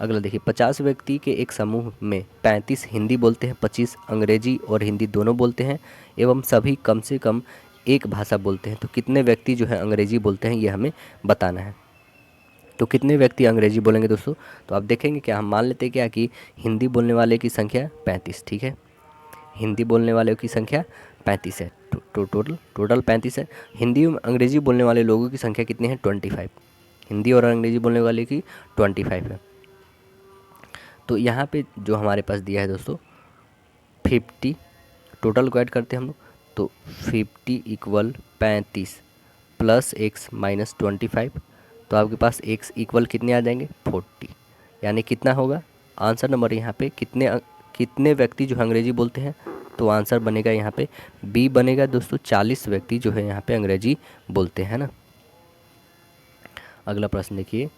अगला देखिए 50 व्यक्ति के एक समूह में 35 हिंदी बोलते हैं, 25 अंग्रेजी और हिंदी दोनों बोलते हैं एवं सभी कम से कम एक भाषा बोलते हैं। तो कितने व्यक्ति जो है अंग्रेजी बोलते हैं, ये हमें बताना है। तो कितने व्यक्ति अंग्रेजी बोलेंगे दोस्तों, तो आप देखेंगे क्या, हम मान लेते हैं क्या कि हिंदी बोलने वाले की संख्या 35, ठीक है, हिंदी बोलने वालों की संख्या 35 है, टोटल 35 है। हिंदी और अंग्रेजी बोलने वाले लोगों की संख्या कितनी है 25, हिंदी और अंग्रेजी बोलने वाले की 25 है। तो यहाँ पे जो हमारे पास दिया है दोस्तों 50, टोटल को ऐड करते हैं हम लोग, तो 50 = 35 + x - 25, तो आपके पास x इक्वल कितने आ जाएंगे 40, यानी कितना होगा आंसर नंबर यहाँ पे, कितने व्यक्ति जो अंग्रेजी बोलते हैं, तो आंसर बनेगा यहाँ पे बी बनेगा दोस्तों, 40 व्यक्ति जो है यहाँ पे अंग्रेजी बोलते हैं ना। अगला प्रश्न देखिए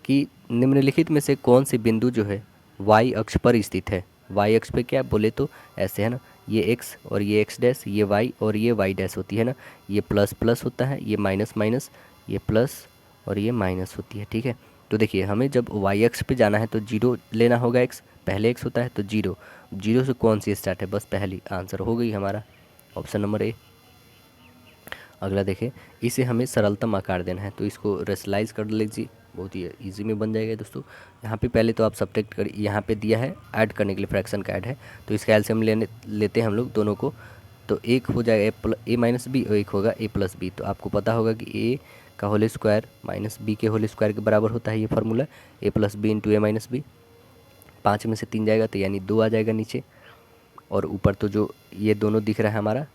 कि निम्नलिखित में से कौन सी बिंदु जो है y अक्ष पर स्थित है। y अक्ष पे क्या बोले तो ऐसे है ना, ये x और ये x डैश, ये y और ये y डैश होती है ना, ये प्लस प्लस होता है, ये माइनस माइनस, ये प्लस और ये माइनस होती है, ठीक है। तो देखिए हमें जब y अक्ष पे जाना है तो 0 लेना होगा, x पहले x होता है तो 0, 0 से कौन सी स्टार्ट है, बस पहली, आंसर हो गई हमारा ऑप्शन नंबर ए। अगला देखें, इसे हमें सरलतम आकार देना है, तो इसको रेशनलाइज कर लीजिए, बहुत ही इजी में बन जाएगा दोस्तों। यहाँ पे पहले तो आप सब्ट्रैक्ट कर, यहाँ पे दिया है ऐड करने के लिए, फ्रैक्शन का ऐड है, तो इसका एलसीएम लेते हैं हम लोग दोनों को, तो एक हो जाएगा a - b और एक होगा a + b। तो आपको पता होगा कि a का होल स्क्वायर माइनस b के होल स्क्वायर के बराबर होता है, ये formula a + b × a - b। 5 में से 3 जाएगा तो यानी 2 आ जाएगा नीचे, और ऊपर तो जो ये दोनों दिख रहा है हमारा,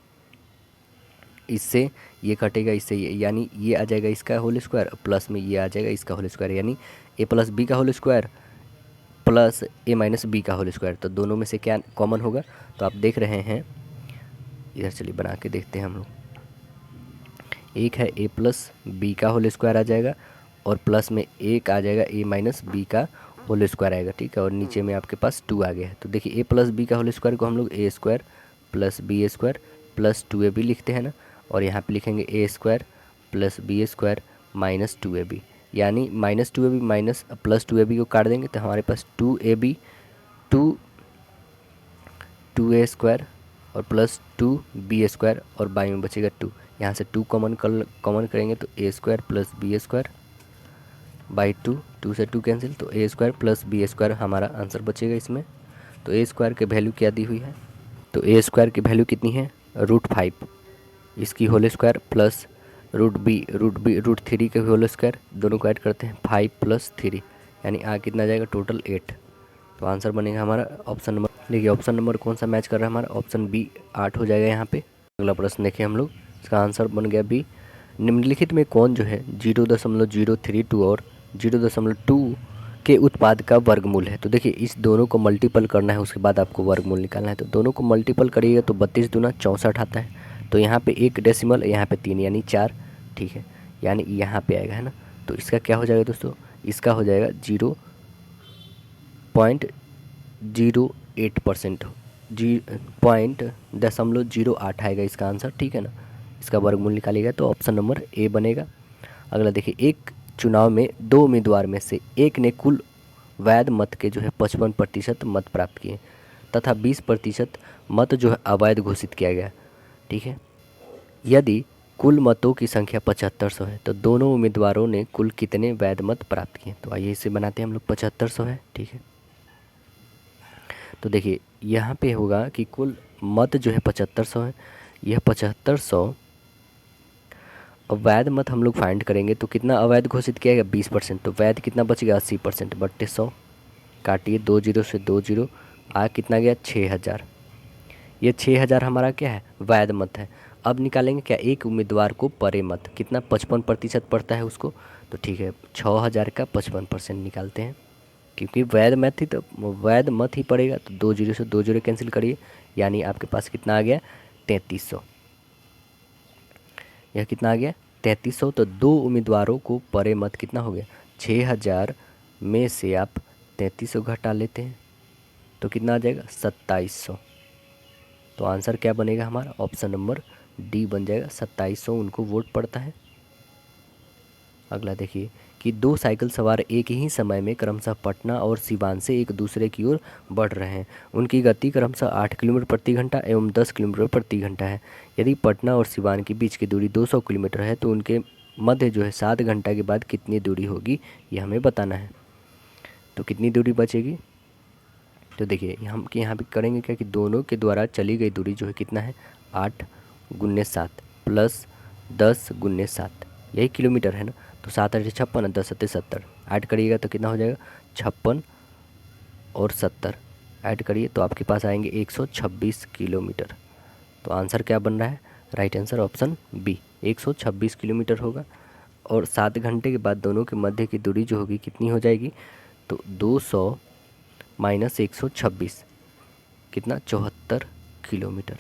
इससे ये कटेगा, इससे ये, यानी ये आ जाएगा इसका होल स्क्वायर, प्लस में ये आ जाएगा इसका होल स्क्वायर, यानी a + b का whole square plus a - b का होल स्क्वायर। तो दोनों में से क्या कॉमन होगा, तो आप देख रहे हैं इधर, चलिए बना के देखते हैं हम लोग। एक है ए प्लस बी का होल स्क्वायर आ जाएगा, और प्लस में एक आ जाएगा ए माइनस बी का होल स्क्वायर आएगा, ठीक है। और नीचे में आपके पास 2 आ गया है। तो देखिए ए प्लस बी का होल स्क्वायर को हम लोग A square plus B square plus 2ab लिखते हैं ना, और यहाँ पे लिखेंगे A square plus B square minus 2ab, यानी minus 2ab minus plus 2ab को काट देंगे तो हमारे पास 2ab 2a स्क्वायर और प्लस 2b स्क्वायर, और बाई में बचेगा 2। यहाँ से 2 कॉमन करेंगे तो A square plus B square by 2, 2 से 2 कैंसिल, तो A square plus B square हमारा आंसर बचेगा इसमें। तो ए स्क्वायर की वैल्यू क्या दी हुई है, तो ए स्क्वायर की वैल्यू कितनी है, √5, इसकी होल स्क्वायर प्लस रूट 3 के होल स्क्वायर, दोनों को ऐड करते हैं 5 + 3, यानी कितना जाएगा टोटल 8। तो आंसर बनेगा हमारा ऑप्शन नंबर। देखिए ऑप्शन नंबर कौन सा मैच कर रहा है हमारा, ऑप्शन बी 8 हो जाएगा यहाँ पे। अगला प्रश्न देखें हम लोग, इसका आंसर बन गया बी। निम्नलिखित में कौन जो है 0.032 और 0.2 के उत्पाद का वर्गमूल है। तो देखिए इस दोनों को मल्टीपल करना है, उसके बाद आपको वर्गमूल निकालना है। तो दोनों को मल्टीपल करिएगा तो 32 दूना 64 आता है। तो यहाँ पे 1 डेसिमल, यहाँ पे 3 यानी 4, ठीक है, यानी यहाँ पे आएगा, है ना। तो इसका क्या हो जाएगा दोस्तों, इसका हो जाएगा 0.08%, 0.08 आएगा इसका आंसर, ठीक है ना। इसका वर्गमूल निकालिएगा तो ऑप्शन नंबर ए बनेगा। अगला देखिए, एक चुनाव में 2 उम्मीदवार में से एक ने कुल वैध मत के जो है 55% मत प्राप्त किए तथा 20% मत जो है अवैध घोषित किया गया, ठीक है। यदि कुल मतों की संख्या 7500 है तो दोनों उम्मीदवारों ने कुल कितने वैध मत प्राप्त किए। तो आइए इसे बनाते हैं हम लोग, 7500 है, ठीक है। तो देखिए यहाँ पे होगा कि कुल मत जो है 7500 है, यह 7500 अवैध मत हम लोग फाइंड करेंगे तो कितना अवैध घोषित किया गया 20%, तो वैध कितना बचेगा 80% बट्टे 100, काटिए 2 जीरो से 2 जीरो, कितना गया 6000। ये 6000 हमारा क्या है, वैध मत है। अब निकालेंगे क्या एक उम्मीदवार को परे मत, कितना 55% पड़ता है उसको, तो ठीक है 6000 का 55% निकालते हैं, क्योंकि वैध मत ही तो वैध मत ही पड़ेगा। तो 2 जीरो से 2 जीरो कैंसिल करिए, यानी आपके पास कितना आ गया 3300। यह कितना आ गया 3300। तो 2 उम्मीदवारों को परे मत कितना हो गया 6000 में से आप 3300 घटा लेते हैं तो कितना आ जाएगा 2700। तो आंसर क्या बनेगा हमारा, ऑप्शन नंबर डी बन जाएगा, 2700 उनको वोट पड़ता है। अगला देखिए कि 2 साइकिल सवार एक ही समय में क्रमशः पटना और सिवान से एक दूसरे की ओर बढ़ रहे हैं। उनकी गति क्रमशः 8 किलोमीटर प्रति घंटा एवं 10 किलोमीटर प्रति घंटा है। यदि पटना और सिवान के बीच की दूरी 200 किलोमीटर है तो उनके मध्य जो है 7 घंटा के बाद कितनी दूरी होगी, ये हमें बताना है। तो कितनी दूरी बचेगी, तो देखिए हम कि यहाँ पे करेंगे क्या कि दोनों के द्वारा चली गई दूरी जो है कितना है 8 × 7 प्लस 10 × 7, यही किलोमीटर है ना। तो 7 8 56, 10 7 70, ऐड करिएगा तो कितना हो जाएगा 56 और 70 ऐड करिए तो आपके पास आएंगे 126 किलोमीटर। तो आंसर क्या बन रहा है, right answer option B 126 kilometre होगा। और 7 घंटे के बाद दोनों के मध्य की दूरी जो होगी कितनी हो जाएगी, तो 200 - 126 कितना 74 किलोमीटर।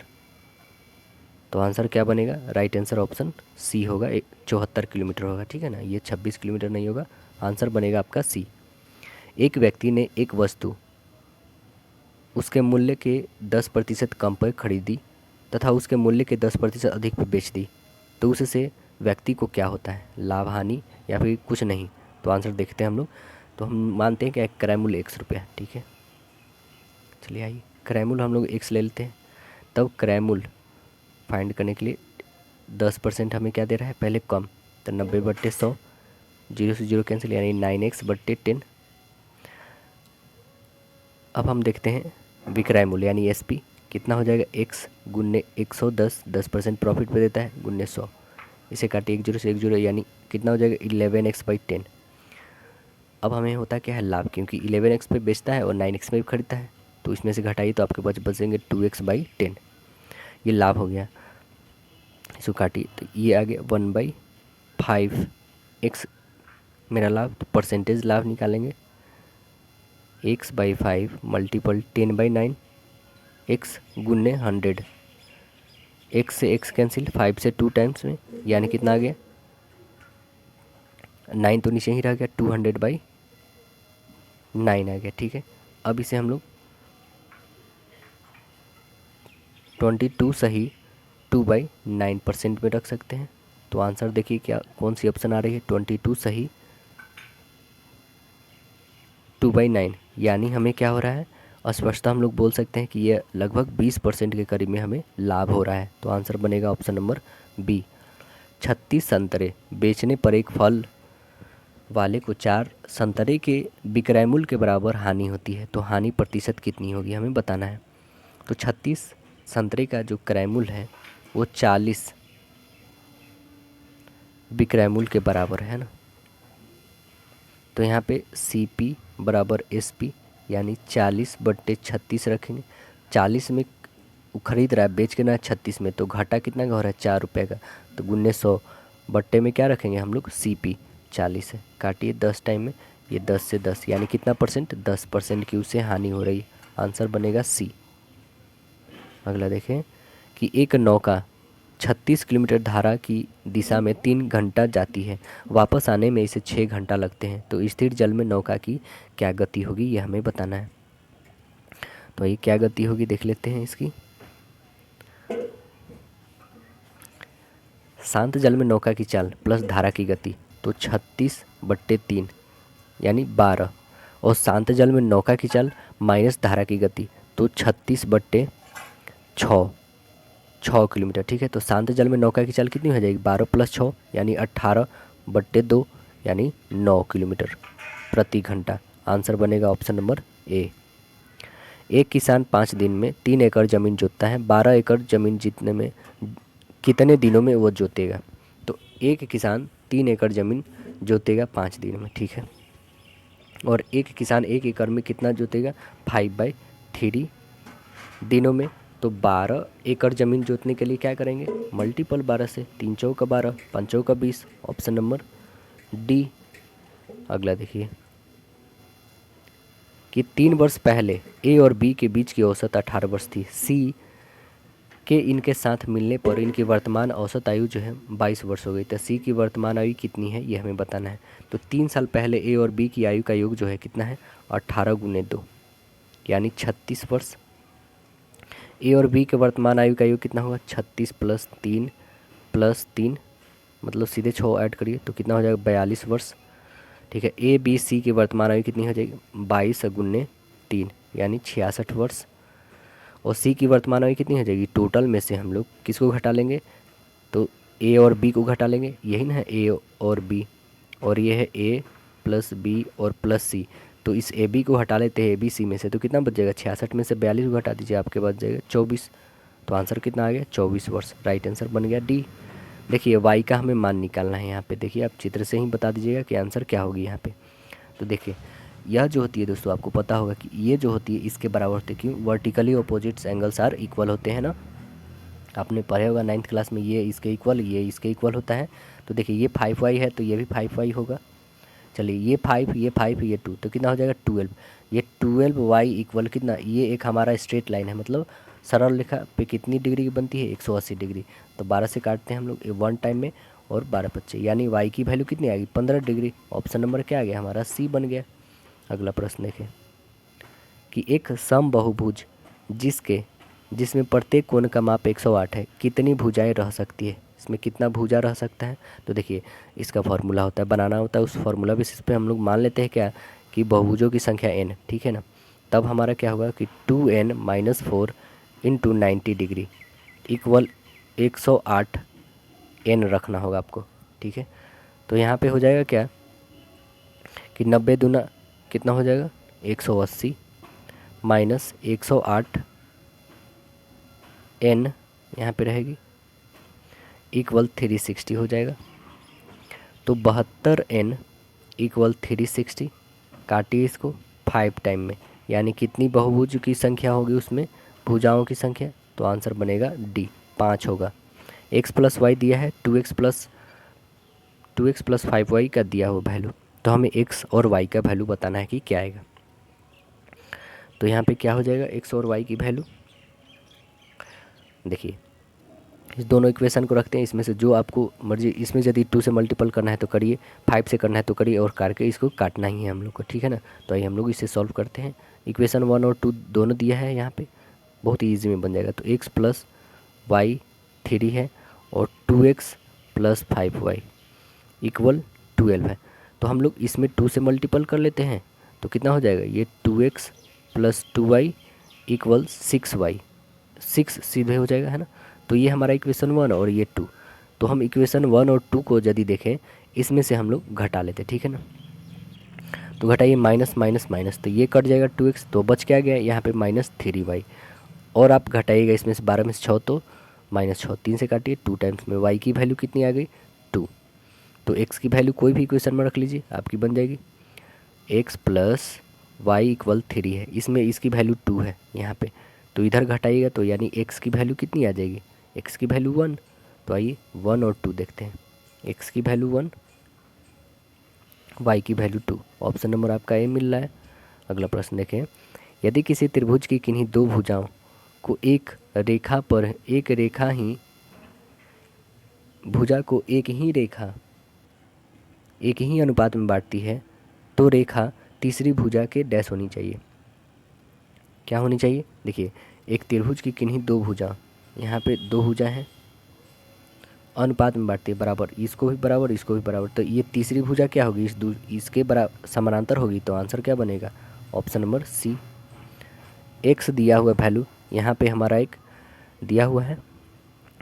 तो आंसर क्या बनेगा, राइट आंसर ऑप्शन सी होगा, 74 किलोमीटर होगा, ठीक है ना। ये 26 किलोमीटर नहीं होगा, आंसर बनेगा आपका सी। एक व्यक्ति ने एक वस्तु उसके मूल्य के 10% कम पर खरीदी तथा उसके मूल्य के 10% अधिक पर बेच दी, तो उससे व्यक्ति को क्या होता है, लाभ हानि या फिर कुछ नहीं। तो आंसर देखते हैं हम लोग। तो हम मानते हैं कि एक क्रय मूल्य 100 रुपया है, ठीक है। चलिए आइए क्रय मूल्य हम लोग 1 ले लेते हैं। तब क्रय मूल्य फाइंड करने के लिए 10% हमें क्या दे रहा है, पहले कम, तो 90/100, 0 से 0 कैंसिल, यानी 9x/10। अब हम देखते हैं विक्रय मूल्य यानी एसपी कितना हो जाएगा, x × 110, 10% प्रॉफिट पे देता है, × 100। इसे काटिए 1 0 से 1 0, यानी कितना हो जाएगा 11x/10। अब हमें होता क्या है लाभ, क्योंकि 11x पे बेचता है और 9x में भी खरीदता है, तो इसमें से घटाइए तो आपके पास बचेंगे 2x/10। ये लाभ हो गया, इसको काटिए तो ये आ गया 1/5 x मेरा लाभ। तो परसेंटेज लाभ निकालेंगे, x/5 मल्टीपल 10/9 x × 100, x से x कैंसिल, 5 से 2 टाइम्स में यानी कितना आ गया, 9 तो नीचे ही रह गया, 200/9 आ गया। ठीक है, अब इसे हम लोग 22 सही 2/9% में रख सकते हैं। तो आंसर देखिए क्या कौन सी ऑप्शन आ रही है, 22 सही 2/9, यानी हमें क्या हो रहा है, अस्पष्टता हम लोग बोल सकते हैं कि ये लगभग 20% के करीब में हमें लाभ हो रहा है। तो आंसर बनेगा ऑप्शन नंबर बी। 36 संतरे बेचने पर एक फल वाले को 4 संतरे के विक्रय मूल्य के बराबर हानि होती है, तो हानि प्रतिशत कितनी होगी हमें बताना है। तो 36 संतरे का जो क्रय मूल्य है वो 40 विक्रय मूल्य के बराबर है ना। तो यहाँ पे CP बराबर SP, यानी 40/36 रखेंगे। 40 में वो खरीद रहा है, बेच के ना 36 में, तो घाटा कितना का हो रहा है, 4 रुपये का। तो गुन्ने 100 बट्टे में क्या रखेंगे हम लोग, CP 40 है। काटिए 10 टाइम में, ये 10 से 10 यानी कितना परसेंट, 10% की उसे हानि हो रही है। आंसर बनेगा C। अगला देखें कि एक नौका 36 किलोमीटर धारा की दिशा में 3 घंटा जाती है, वापस आने में इसे 6 घंटा लगते हैं, तो स्थिर जल में नौका की क्या गति होगी ये हमें बताना है। तो ये क्या गति होगी देख लेते हैं इसकी। शांत जल में नौका की चाल प्लस धारा की गति, तो 36/3 यानी 12, और शांत जल में नौका की चाल माइनस धारा की गति, तो 36/6 किलोमीटर। ठीक है, तो शांत जल में नौका की चाल कितनी हो जाएगी, 12 + 6 यानी 18/2 यानी 9 किलोमीटर प्रति घंटा। आंसर बनेगा ऑप्शन नंबर ए। एक किसान 5 दिन में 3 एकड़ ज़मीन जोतता है, 12 एकड़ ज़मीन जीतने में कितने दिनों में वो जोतेगा। तो एक किसान 3 एकड़ ज़मीन जोतेगा 5 दिन में। ठीक है, और एक किसान 1 एकड़ में कितना जोतेगा, 5/3 दिनों में। तो 12 एकड़ ज़मीन जोतने के लिए क्या करेंगे, मल्टीपल 12 से, 3 चौका 12, 5 चौका 20, ऑप्शन नंबर डी। अगला देखिए कि 3 वर्ष पहले ए और बी के बीच की औसत 18 वर्ष थी, सी के इनके साथ मिलने पर इनकी वर्तमान औसत आयु जो है 22 वर्ष हो गई। तो सी की वर्तमान आयु कितनी है ये हमें बताना है। तो 3 साल पहले ए और बी की आयु का योग जो है कितना है, 18 × 2 यानी 36 वर्ष। ए और बी के वर्तमान आयु का योग कितना होगा, 36 + 3 मतलब सीधे 6 ऐड करिए तो कितना हो जाएगा, 42 वर्ष। ठीक है, ए बी सी की वर्तमान आयु कितनी हो जाएगी, 22 × 3 यानी 66 वर्ष। और सी की वर्तमान आयु कितनी हो जाएगी, टोटल में से हम लोग किसको घटा लेंगे, तो ए और बी को घटा लेंगे, यही ना है ए और बी, और ये है ए + बी और +C। तो इस ए बी को हटा लेते हैं ए बी सी में से, तो कितना बच जाएगा, 66 में से 42 को घटा दीजिए, आपके बच जाएगा 24। तो आंसर कितना आ गया, 24 वर्ष। राइट आंसर बन गया डी। देखिए वाई का हमें मान निकालना है यहाँ पे, देखिए आप चित्र से ही बता दीजिएगा कि आंसर क्या होगी यहाँ पे। तो देखिए यह जो होती है दोस्तों, आपको पता होगा कि ये जो होती है इसके बराबर होती है, क्यों, vertically opposites angles are equal होते हैं ना। आपने पढ़े होगा 9th क्लास में, ये इसके इक्वल, ये इसके इक्वल होता है। तो देखिए ये 5y है तो ये भी 5y होगा। चलिए ये 5, ये 5, ये 2, तो कितना हो जाएगा 12। ये 12y इक्वल कितना, ये एक हमारा स्ट्रेट लाइन है, मतलब सरल रेखा पे कितनी डिग्री की बनती है, 180 डिग्री। तो 12 से काटते हैं हम लोग 1 टाइम में, और 12×5 यानी y की वैल्यू कितनी आएगी, 15 डिग्री। ऑप्शन नंबर क्या आ गया हमारा, सी बन गया। अगला प्रश्न देखें कि एक समबाहुभुज जिसमें प्रत्येक कोण का माप 108 है, कितनी भुजाएं रह सकती है, इसमें कितना भुजा रह सकता है। तो देखिए इसका फॉर्मूला होता है, बनाना होता है, उस फॉर्मूला बेसिस पे हम लोग मान लेते हैं क्या, कि बहुभुजों की संख्या n, ठीक है ना। तब हमारा क्या होगा कि 2n - 4 × 90 डिग्री इक्वल 108 n रखना होगा आपको। ठीक है, तो यहाँ पे हो जाएगा क्या कि 90 दूना कितना हो जाएगा, 180 - 108 n यहाँ पे रहेगी इक्वल 360 हो जाएगा। तो 72n इक्वल 360, काटिए इसको 5 टाइम में, यानी कितनी बहुभुज की संख्या होगी उसमें, भुजाओं की संख्या। तो आंसर बनेगा डी, 5 होगा। x + y दिया है, 2x + 5y का दिया हुआ वैल्यू, तो हमें x और y का वैल्यू बताना है कि क्या आएगा। तो यहाँ पे क्या हो जाएगा x और y की वैल्यू, देखिए इस दोनों इक्वेशन को रखते हैं, इसमें से जो आपको मर्जी, इसमें यदि 2 से मल्टीपल करना है तो करिए, 5 से करना है तो करिए, और करके इसको काटना ही है हम लोग को, ठीक है ना। तो आइए हम लोग इसे सॉल्व करते हैं। इक्वेशन 1 और 2 दोनों दिया है यहाँ पे, बहुत ही ईजी में बन जाएगा। तो x प्लस वाई 3 है और 2x प्लस 5y इक्वल 12 है। तो हम लोग इसमें 2 से मल्टीपल कर लेते हैं तो कितना हो जाएगा, ये 2x plus 2y equal 6y, 6 सीधे हो जाएगा, है ना। तो ये हमारा इक्वेशन 1 और ये 2। तो हम इक्वेशन 1 और 2 को यदि देखें, इसमें से हम लोग घटा लेते हैं, ठीक है ना। तो घटाइए, माइनस माइनस माइनस, तो ये कट जाएगा 2x, तो बच क्या गया यहाँ पे -3y। और आप घटाइएगा इसमें से 12 में से 6 तो -6, 3 से काटिए, 2 टाइम्स में y की वैल्यू कितनी आ गई 2। तो x की वैल्यू कोई भी इक्वेशन में रख लीजिए, आपकी बन जाएगी x प्लस वाई इक्वल 3 है, इसमें इसकी वैल्यू 2 है यहाँ पे, तो इधर घटाइएगा तो यानी x की वैल्यू कितनी आ जाएगी, x की वैल्यू 1। तो आइए 1 और 2 देखते हैं, x की वैल्यू 1, y की वैल्यू 2, ऑप्शन नंबर आपका ए मिल रहा है। अगला प्रश्न देखें, यदि किसी त्रिभुज की किन्हीं दो भुजाओं को एक रेखा पर एक ही अनुपात में बांटती है, तो रेखा तीसरी भुजा के डैश होनी चाहिए। क्या होनी चाहिए, देखिए एक त्रिभुज की किन्हीं दो भुजा, यहाँ पे दो भुजा हैं, अनुपात में बांटती है बराबर, इसको भी बराबर इसको भी बराबर, तो ये तीसरी भुजा क्या होगी, इसके बराबर समानांतर होगी, तो आंसर क्या बनेगा, ऑप्शन नंबर सी। एक्स दिया हुआ वैल्यू यहाँ पे हमारा एक दिया हुआ है,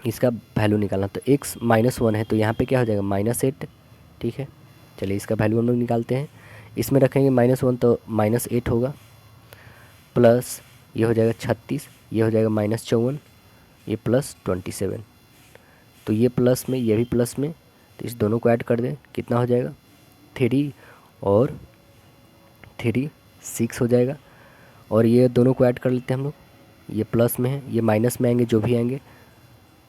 इसका वैल्यू निकालना, तो x -1 है, तो यहाँ पे क्या हो जाएगा -8, ठीक है। चलिए इसका वैल्यू हम लोग निकालते हैं, इसमें रखेंगे -1 तो -8 होगा, प्लस ये हो जाएगा 36, ये हो जाएगा -54, ये प्लस 27, तो ये प्लस में ये भी प्लस में, तो इस दोनों को ऐड कर दें, कितना हो जाएगा 3 और 3 6 हो जाएगा। और ये दोनों को ऐड कर लेते हैं हम लोग, ये प्लस में है, ये माइनस में आएंगे जो भी आएंगे,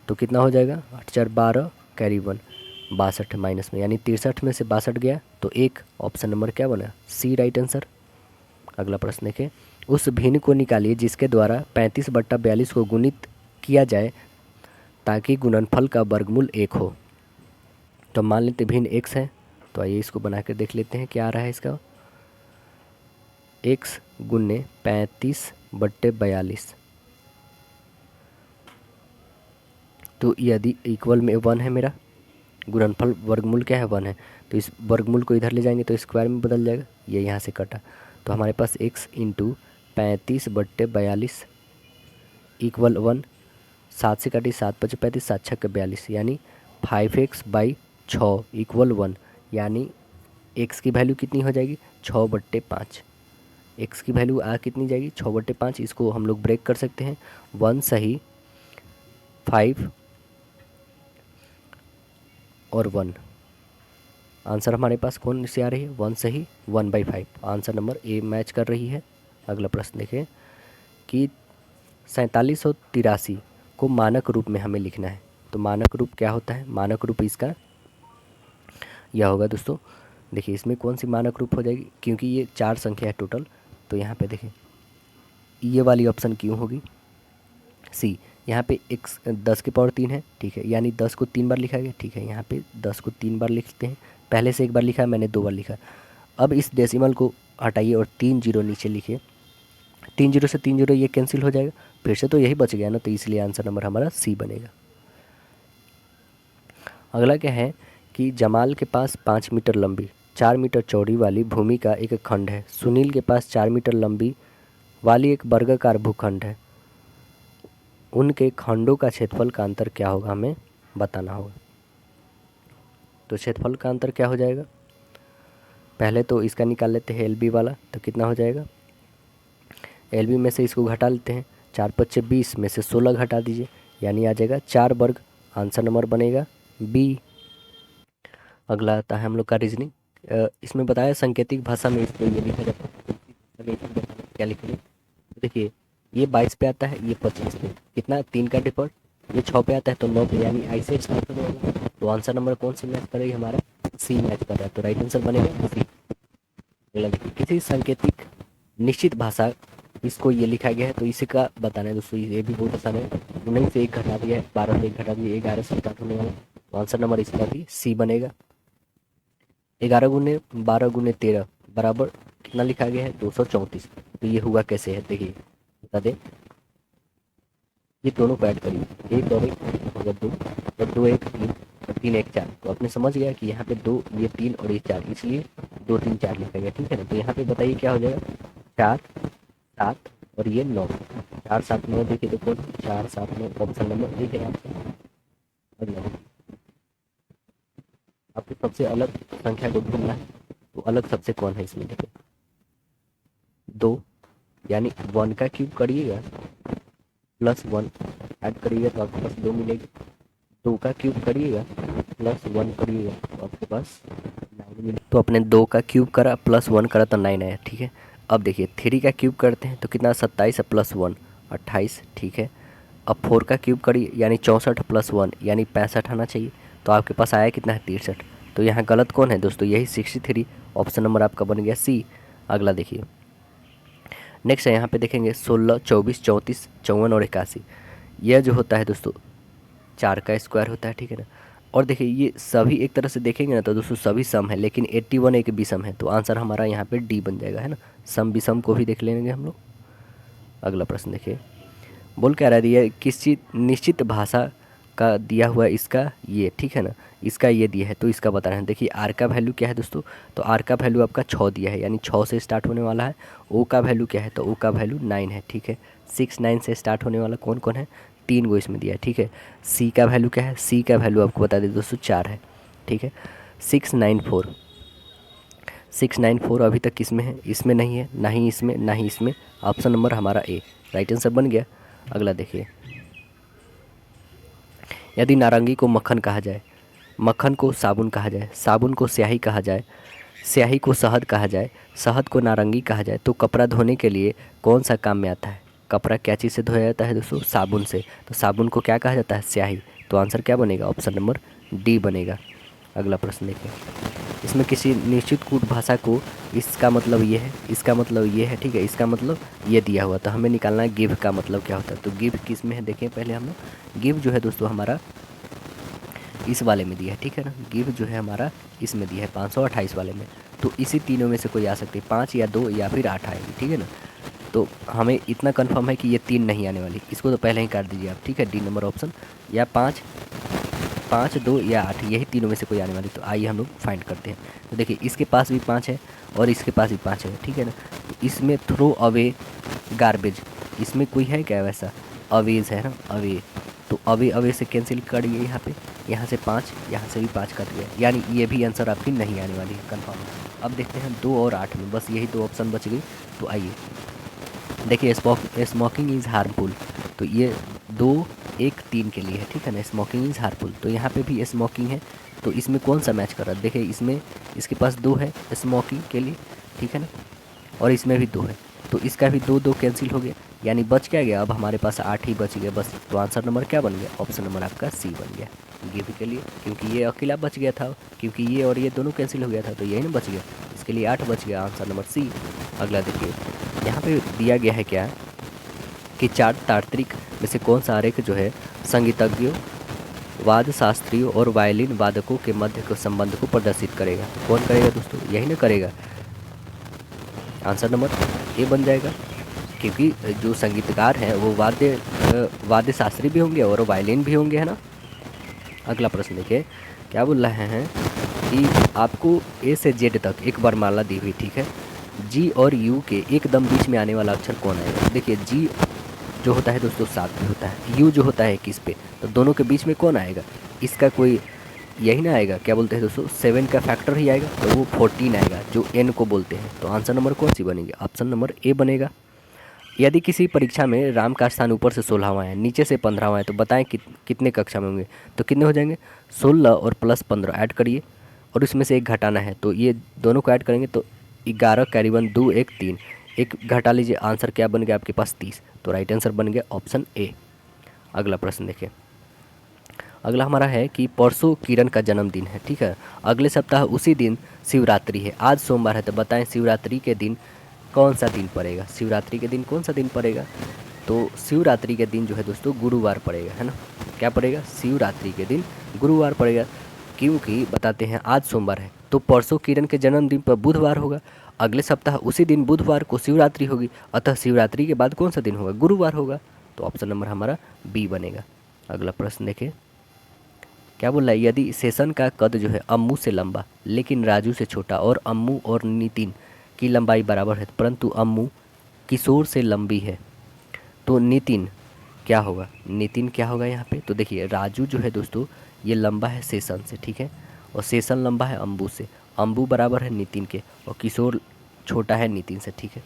तो कितना हो जाएगा 8 4 12 कैरी 1 62 माइनस में, यानी 63 में से 62 गया, तो एक ऑप्शन नंबर क्या बना, सी राइट आंसर। अगला प्रश्न देखें, उस भिन्न को निकालिए जिसके द्वारा 35/42 को गुणित किया जाए ताकि गुणनफल का वर्गमूल 1 हो। तो मान लेते भिन्न x है, तो आइए इसको बना कर देख लेते हैं क्या आ रहा है इसका, x गुने 35/42, तो यदि इक्वल में 1 है, मेरा गुणनफल वर्गमूल क्या है 1 है, तो इस वर्गमूल को इधर ले जाएंगे तो स्क्वायर में बदल जाएगा, ये यहाँ से कटा, तो हमारे पास x इंटू 35/42 इक्वल 1, 7 से काटी 7 5 35, 7 6 42, यानी 5x/6 इक्वल 1, यानी x की वैल्यू कितनी हो जाएगी 6/5, x की वैल्यू कितनी जाएगी 6/5, इसको हम लोग ब्रेक कर सकते हैं, 1 सही 5 और 1, आंसर हमारे पास कौन से आ रही है 1 सही 1/5, आंसर नंबर ए मैच कर रही है। अगला प्रश्न देखें कि 4783 को मानक रूप में हमें लिखना है, तो मानक रूप क्या होता है, मानक रूप इसका यह होगा दोस्तों, देखिए इसमें कौन सी मानक रूप हो जाएगी, क्योंकि ये 4 संख्या है टोटल, तो यहाँ पे देखें ये वाली ऑप्शन क्यों होगी, सी, यहाँ पे x 10 की पावर 3 है, ठीक है, यानी 10 को 3 बार लिखा गया, ठीक है, यहाँ पे 10 को 3 बार लिखते हैं, पहले से एक बार लिखा है मैंने, 2 बार लिखा। अब इस डेसिमल को हटाइए और 3 जीरो नीचे लिखिए, 3 जीरो से 3 जीरो ये कैंसिल हो जाएगा, फिर से तो यही बच गया ना, तो इसलिए आंसर नंबर हमारा सी बनेगा। अगला क्या है कि जमाल के पास 5 मीटर लंबी 4 मीटर चौड़ी वाली भूमि का एक खंड है, सुनील के पास 4 मीटर लंबी वाली एक वर्गाकार भूखंड है, उनके खंडों का क्षेत्रफल का अंतर क्या होगा, हमें बताना होगा। तो क्षेत्रफल का अंतर क्या हो जाएगा, पहले तो इसका निकाल लेते हैं एल बी वाला, तो कितना हो जाएगा, एल बी में से इसको घटा लेते हैं, 4 5 20 में से 16 घटा दीजिए, यानी आ जाएगा 4 वर्ग, आंसर नंबर बनेगा बी। अगला आता है हम लोग का रीजनिंग, इसमें बताया सांकेतिक भाषा में इसको ये लिखा जाता है, क्या लिखेंगे, देखिए ये 22 पे आता है, ये 25 पे, कितना 3 का डिफर, ये 6 पे आता है तो 9 पे, यानी ऐसे स्टार्ट कर देगा, तो आंसर नंबर कौन सी मैच कर रही है, हमारा सी मैच कर रहा है, तो राइट आंसर बनेगा सी। किसी सांकेतिक निश्चित भाषा इसको ये लिखा गया है, तो इसी का बताना है दोस्तों। ये भी बहुत आसान है। 19 से 1 घटा दिया है, 12 से 1 घटा दिया, 11 से स्टार्ट होने वाला, तो आंसर नंबर इसका भी सी बनेगा। 11 × 12 × 13 बराबर कितना लिखा गया है, 234। तो ये हुआ कैसे है, देखिए बता दें। ये दोनों को ऐड करिए, एक और एक होगा दो, और दो एक तीन, और तीन एक चार। तो आपने समझ गया कि यहाँ पे दो, ये तीन और ये चार, इसलिए 2 3 4 लिखा गया, ठीक है ना। तो यहाँ पे बताइए क्या हो जाएगा, 4 7 और ये 9। 4 7 9 देखिए, तो कौन 4 7 9, ऑप्शन नंबर ए है आपका। और 9 आपको सबसे अलग संख्या को ढूंढना है, तो अलग सबसे कौन है इसमें, देखिए 2, यानी 1 का क्यूब करिएगा प्लस 1 ऐड करिएगा तो आपके पास 2 मिलेगा। 2 का क्यूब करिएगा प्लस 1 करिएगा तो आपके पास 9 मिलेगा। तो अपने 2 का क्यूब करा प्लस 1 करा तो 9 आया, ठीक है। अब देखिए 3 का क्यूब करते हैं तो कितना, 27 प्लस 1 28, ठीक है। अब 4 का क्यूब करिए, यानी 64 प्लस 1 यानी 65 आना चाहिए, तो आपके पास आया कितना है, 63। तो यहाँ गलत कौन है दोस्तों, यही 63, ऑप्शन नंबर आपका बन गया सी। अगला देखिए, नेक्स्ट है यहाँ पे देखेंगे 16 24 34 54 और 81। यह जो होता है दोस्तों 4 का स्क्वायर होता है, ठीक है ना। और देखिए ये सभी एक तरह से देखेंगे ना तो दोस्तों सभी सम है, लेकिन 81 एक विषम है, तो आंसर हमारा यहाँ पे डी बन जाएगा, है ना। सम विषम को भी देख लेंगे हम लोग। अगला प्रश्न देखिए, बोल क्या रहा है, ये किसी निश्चित भाषा का दिया हुआ इसका ये, ठीक है ना, इसका ये दिया है, तो इसका बताना है। देखिए आर का वैल्यू क्या है दोस्तों, तो आर का वैल्यू आपका 6 दिया है, यानी 6 से स्टार्ट होने वाला है। ओ का वैल्यू क्या है, तो ओ का वैल्यू 9 है, ठीक है। 6 9 से स्टार्ट होने वाला कौन कौन है, 3 गो इसमें दिया है, ठीक है। सी का वैल्यू क्या है, सी का वैल्यू आपको बता दें दोस्तों 4 है, ठीक है। 694 694 अभी तक किसमें है, इसमें नहीं है, ना ही इसमें ना ही इसमें, ऑप्शन नंबर हमारा ए राइट आंसर बन गया। अगला देखिए, यदि नारंगी को मक्खन कहा जाए, मक्खन को साबुन कहा जाए, साबुन को स्याही कहा जाए, स्याही को शहद कहा जाए, शहद को नारंगी कहा जाए, तो कपड़ा धोने के लिए कौन सा काम में आता है। कपड़ा क्या चीज़ से धोया जाता है दोस्तों, साबुन से, तो साबुन को क्या कहा जाता है, स्याही। तो आंसर क्या बनेगा, ऑप्शन नंबर डी बनेगा। अगला प्रश्न देखिए, इसमें किसी निश्चित कूट भाषा को, इसका मतलब ये है, इसका मतलब ये है, ठीक है, इसका मतलब ये दिया हुआ, तो हमें निकालना है गिव का मतलब क्या होता है। तो गिव किस में है, देखें पहले हम लोग, गिव जो है दोस्तों हमारा इस वाले में दिया है, ठीक है ना। गिव जो है हमारा इसमें दिया है 528 वाले में, तो इसी तीनों में से कोई आ सकती है, 5 या 2 या फिर 8 आएगी, ठीक है ना। तो हमें इतना कंफर्म है कि ये 3 नहीं आने वाली, इसको तो पहले ही काट दीजिए आप, ठीक है। डी नंबर ऑप्शन, या 5 5 2 या 8, यही तीनों में से कोई आने वाली। तो आइए हम लोग फाइंड करते हैं। तो देखिए इसके पास भी 5 है और इसके पास भी 5 है, ठीक है ना। तो इसमें थ्रो अवे गार्बेज, इसमें कोई है क्या वैसा, अवेज है ना, अवे, तो अवे अवे से कैंसिल करिए यहाँ पे, यहाँ से 5, यहाँ से भी 5 कट गया, यानी ये भी आंसर आपकी नहीं आने वाली है, कन्फर्म है। अब देखते हैं 2 और 8 में, बस यही 2 ऑप्शन बच गई। तो आइए देखिए, स्मोकिंग इज़ हार्मफुल, तो ये 2 1 3 के लिए है, ठीक है ना। स्मोकिंग इज़ हार्मफुल, तो यहाँ पे भी स्मोकिंग है, तो इसमें कौन सा मैच कर रहा है, देखिए इसमें इसके पास 2 है स्मोकिंग के लिए, ठीक है ना, और इसमें भी 2 है, तो इसका भी 2 2 कैंसिल हो गया, यानी बच क्या गया, अब हमारे पास 8 ही बच गया बस। तो आंसर नंबर क्या बन गया, ऑप्शन नंबर आपका सी बन गया, गिव के लिए, क्योंकि ये अकेला बच गया था, क्योंकि ये और ये दोनों कैंसिल हो गया था, तो यही ना बच गया, इसके लिए 8 बच गया, आंसर नंबर सी। अगला देखिए, यहाँ पे दिया गया है क्या, कि 4 तार्त्रिक में से कौन सा आरेख जो है संगीतज्ञों, वाद्य शास्त्रियों और वायलिन वादकों के मध्य के संबंध को प्रदर्शित करेगा। कौन करेगा दोस्तों, यही ना करेगा, आंसर नंबर ए बन जाएगा, क्योंकि जो संगीतकार हैं वो वाद्य शास्त्री भी होंगे और वायलिन भी होंगे, है ना। अगला प्रश्न देखिए, क्या बोल रहे हैं कि आपको ए से जेड तक एक वर्णमाला दी हुई, ठीक है। जी और यू के एकदम बीच में आने वाला अक्षर कौन आएगा। देखिए जी जो होता है दोस्तों 7 पे होता है, यू जो होता है 21 पे, तो दोनों के बीच में कौन आएगा, इसका कोई यही ना आएगा, क्या बोलते हैं दोस्तों 7 का फैक्टर ही आएगा, तो वो 14 आएगा जो एन को बोलते हैं। तो आंसर नंबर कौन सी बनेगी, ऑप्शन नंबर ए बनेगा। यदि किसी परीक्षा में राम का स्थान ऊपर से 16वां है, नीचे से 15वां है, तो बताएं कितने कक्षा में होंगे, तो कितने हो जाएंगे, 16 और प्लस 15 ऐड करिए, और उसमें से एक घटाना है, तो ये दोनों को ऐड करेंगे तो 11 कैरीवन 2 1 3, एक घटा लीजिए, आंसर क्या बन गया आपके पास 30, तो राइट आंसर बन गया ऑप्शन ए। अगला प्रश्न देखिए, अगला हमारा है कि परसों किरण का जन्मदिन है, ठीक है। अगले सप्ताह उसी दिन शिवरात्रि है, आज सोमवार है, तो बताएं शिवरात्रि के दिन कौन सा दिन पड़ेगा, शिवरात्रि के दिन कौन सा दिन पड़ेगा? तो शिवरात्रि के दिन जो है दोस्तों गुरुवार पड़ेगा, है ना। क्या पड़ेगा? शिवरात्रि के दिन गुरुवार पड़ेगा, क्योंकि बताते हैं आज सोमवार है तो परसों किरण के जन्मदिन पर बुधवार होगा, अगले सप्ताह उसी दिन बुधवार को शिवरात्रि होगी, अतः शिवरात्रि के बाद कौन सा दिन होगा? गुरुवार होगा। तो ऑप्शन नंबर हमारा बी बनेगा। अगला प्रश्न देखें, क्या बोल रहा है? यदि सेशन का कद जो है अम्मू से लंबा लेकिन राजू से छोटा और अम्मू और नितिन की लंबाई बराबर है, परंतु अम्मू किशोर से लंबी है, तो नितिन क्या होगा? नितिन क्या होगा यहाँ पे? तो देखिए राजू जो है दोस्तों ये लंबा है सेशन से, ठीक है, और सेशन लंबा है अम्बू से, अम्बू बराबर है नितिन के, और किशोर छोटा है नितिन से, ठीक है।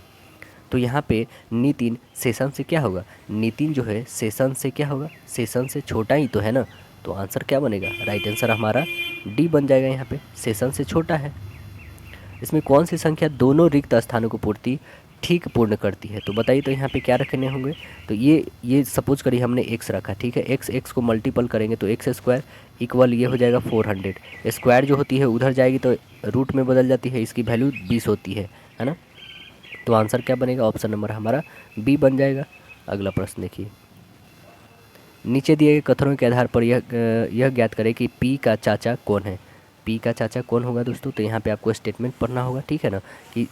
तो यहाँ पे नितिन सेशन से क्या होगा? नितिन जो है सेशन से क्या होगा? सेशन से छोटा ही तो है ना। तो आंसर क्या बनेगा? राइट आंसर हमारा डी बन जाएगा। यहाँ पे सेशन से छोटा है। इसमें कौन सी संख्या दोनों रिक्त स्थानों को पूर्ति ठीक पूर्ण करती है? तो बताइए, तो यहाँ पे क्या रखने होंगे? तो ये सपोज करिए हमने एक्स रखा, ठीक है, एक्स को मल्टीपल करेंगे तो एक्स स्क्वायर इक्वल ये हो जाएगा 400। स्क्वायर जो होती है उधर जाएगी तो रूट में बदल जाती है, इसकी वैल्यू 20 होती है ना। तो आंसर क्या बनेगा? ऑप्शन नंबर हमारा बी बन जाएगा। अगला प्रश्न देखिए, नीचे दिए गए कथनों के आधार पर यह ज्ञात करें कि पी का चाचा कौन है। पी का चाचा कौन होगा दोस्तों? तो यहाँ पे आपको स्टेटमेंट पढ़ना होगा, ठीक है ना, कि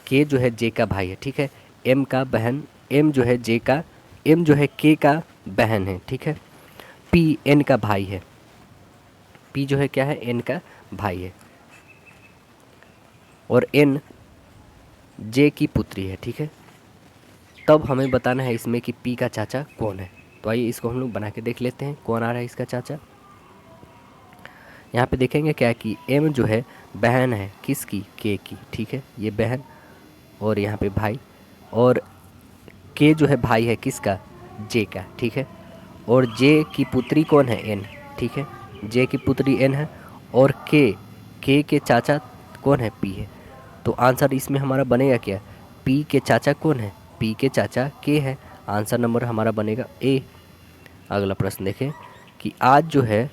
के जो है जे का भाई है, ठीक है, एम का बहन, एम जो है के का बहन है, ठीक है, पी एन का भाई है, पी जो है क्या है? एन का भाई है, और एन जे की पुत्री है, ठीक है। तब हमें बताना है इसमें कि पी का चाचा कौन है। तो आइए इसको हम लोग बना के देख लेते हैं कौन आ रहा है इसका चाचा। यहाँ पे देखेंगे क्या कि एम जो है बहन है किसकी? के की, ठीक है, ये बहन, और यहाँ पे भाई, और के जो है भाई है किसका? जे का, ठीक है, और जे की पुत्री कौन है? एन, ठीक है, जे की पुत्री एन है, और के चाचा कौन है? पी है। तो आंसर इसमें हमारा बनेगा क्या? पी के चाचा कौन है? पी के चाचा के है। आंसर नंबर हमारा बनेगा ए। अगला प्रश्न देखें कि आज जो है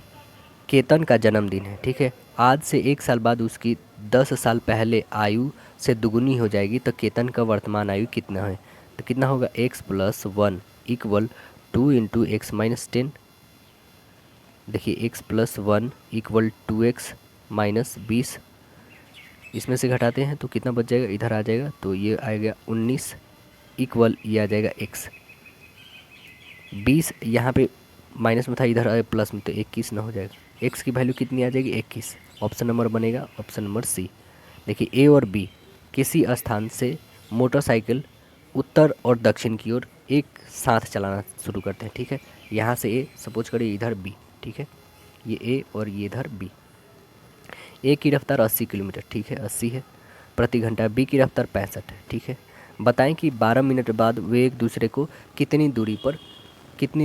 केतन का जन्मदिन है, ठीक है, आज से 1 साल बाद उसकी 10 साल पहले आयु से दुगुनी हो जाएगी, तो केतन का वर्तमान आयु कितना है? तो कितना होगा? x+1 equal 2 into x minus 10। देखिए x+1 इक्वल 2x माइनस 20, इसमें से घटाते हैं तो कितना बच जाएगा? इधर आ जाएगा तो ये आएगा 19 इक्वल ये आ जाएगा x। 20 यहाँ पे माइनस में था, इधर आए प्लस में, तो 21 ना हो जाएगा। x की वैल्यू कितनी आ जाएगी? 21। ऑप्शन नंबर बनेगा ऑप्शन नंबर सी। देखिए ए और बी किसी स्थान से मोटरसाइकिल उत्तर और दक्षिण की ओर एक साथ चलाना शुरू करते हैं, ठीक है। यहाँ से ए, सपोज करिए इधर बी, ठीक है, ये ए और ये इधर बी। ए की रफ्तार 80 किलोमीटर, ठीक है, 80 है प्रति घंटा। बी की रफ्तार 65 है, ठीक है। बताएं कि 12 मिनट बाद वे एक दूसरे को कितनी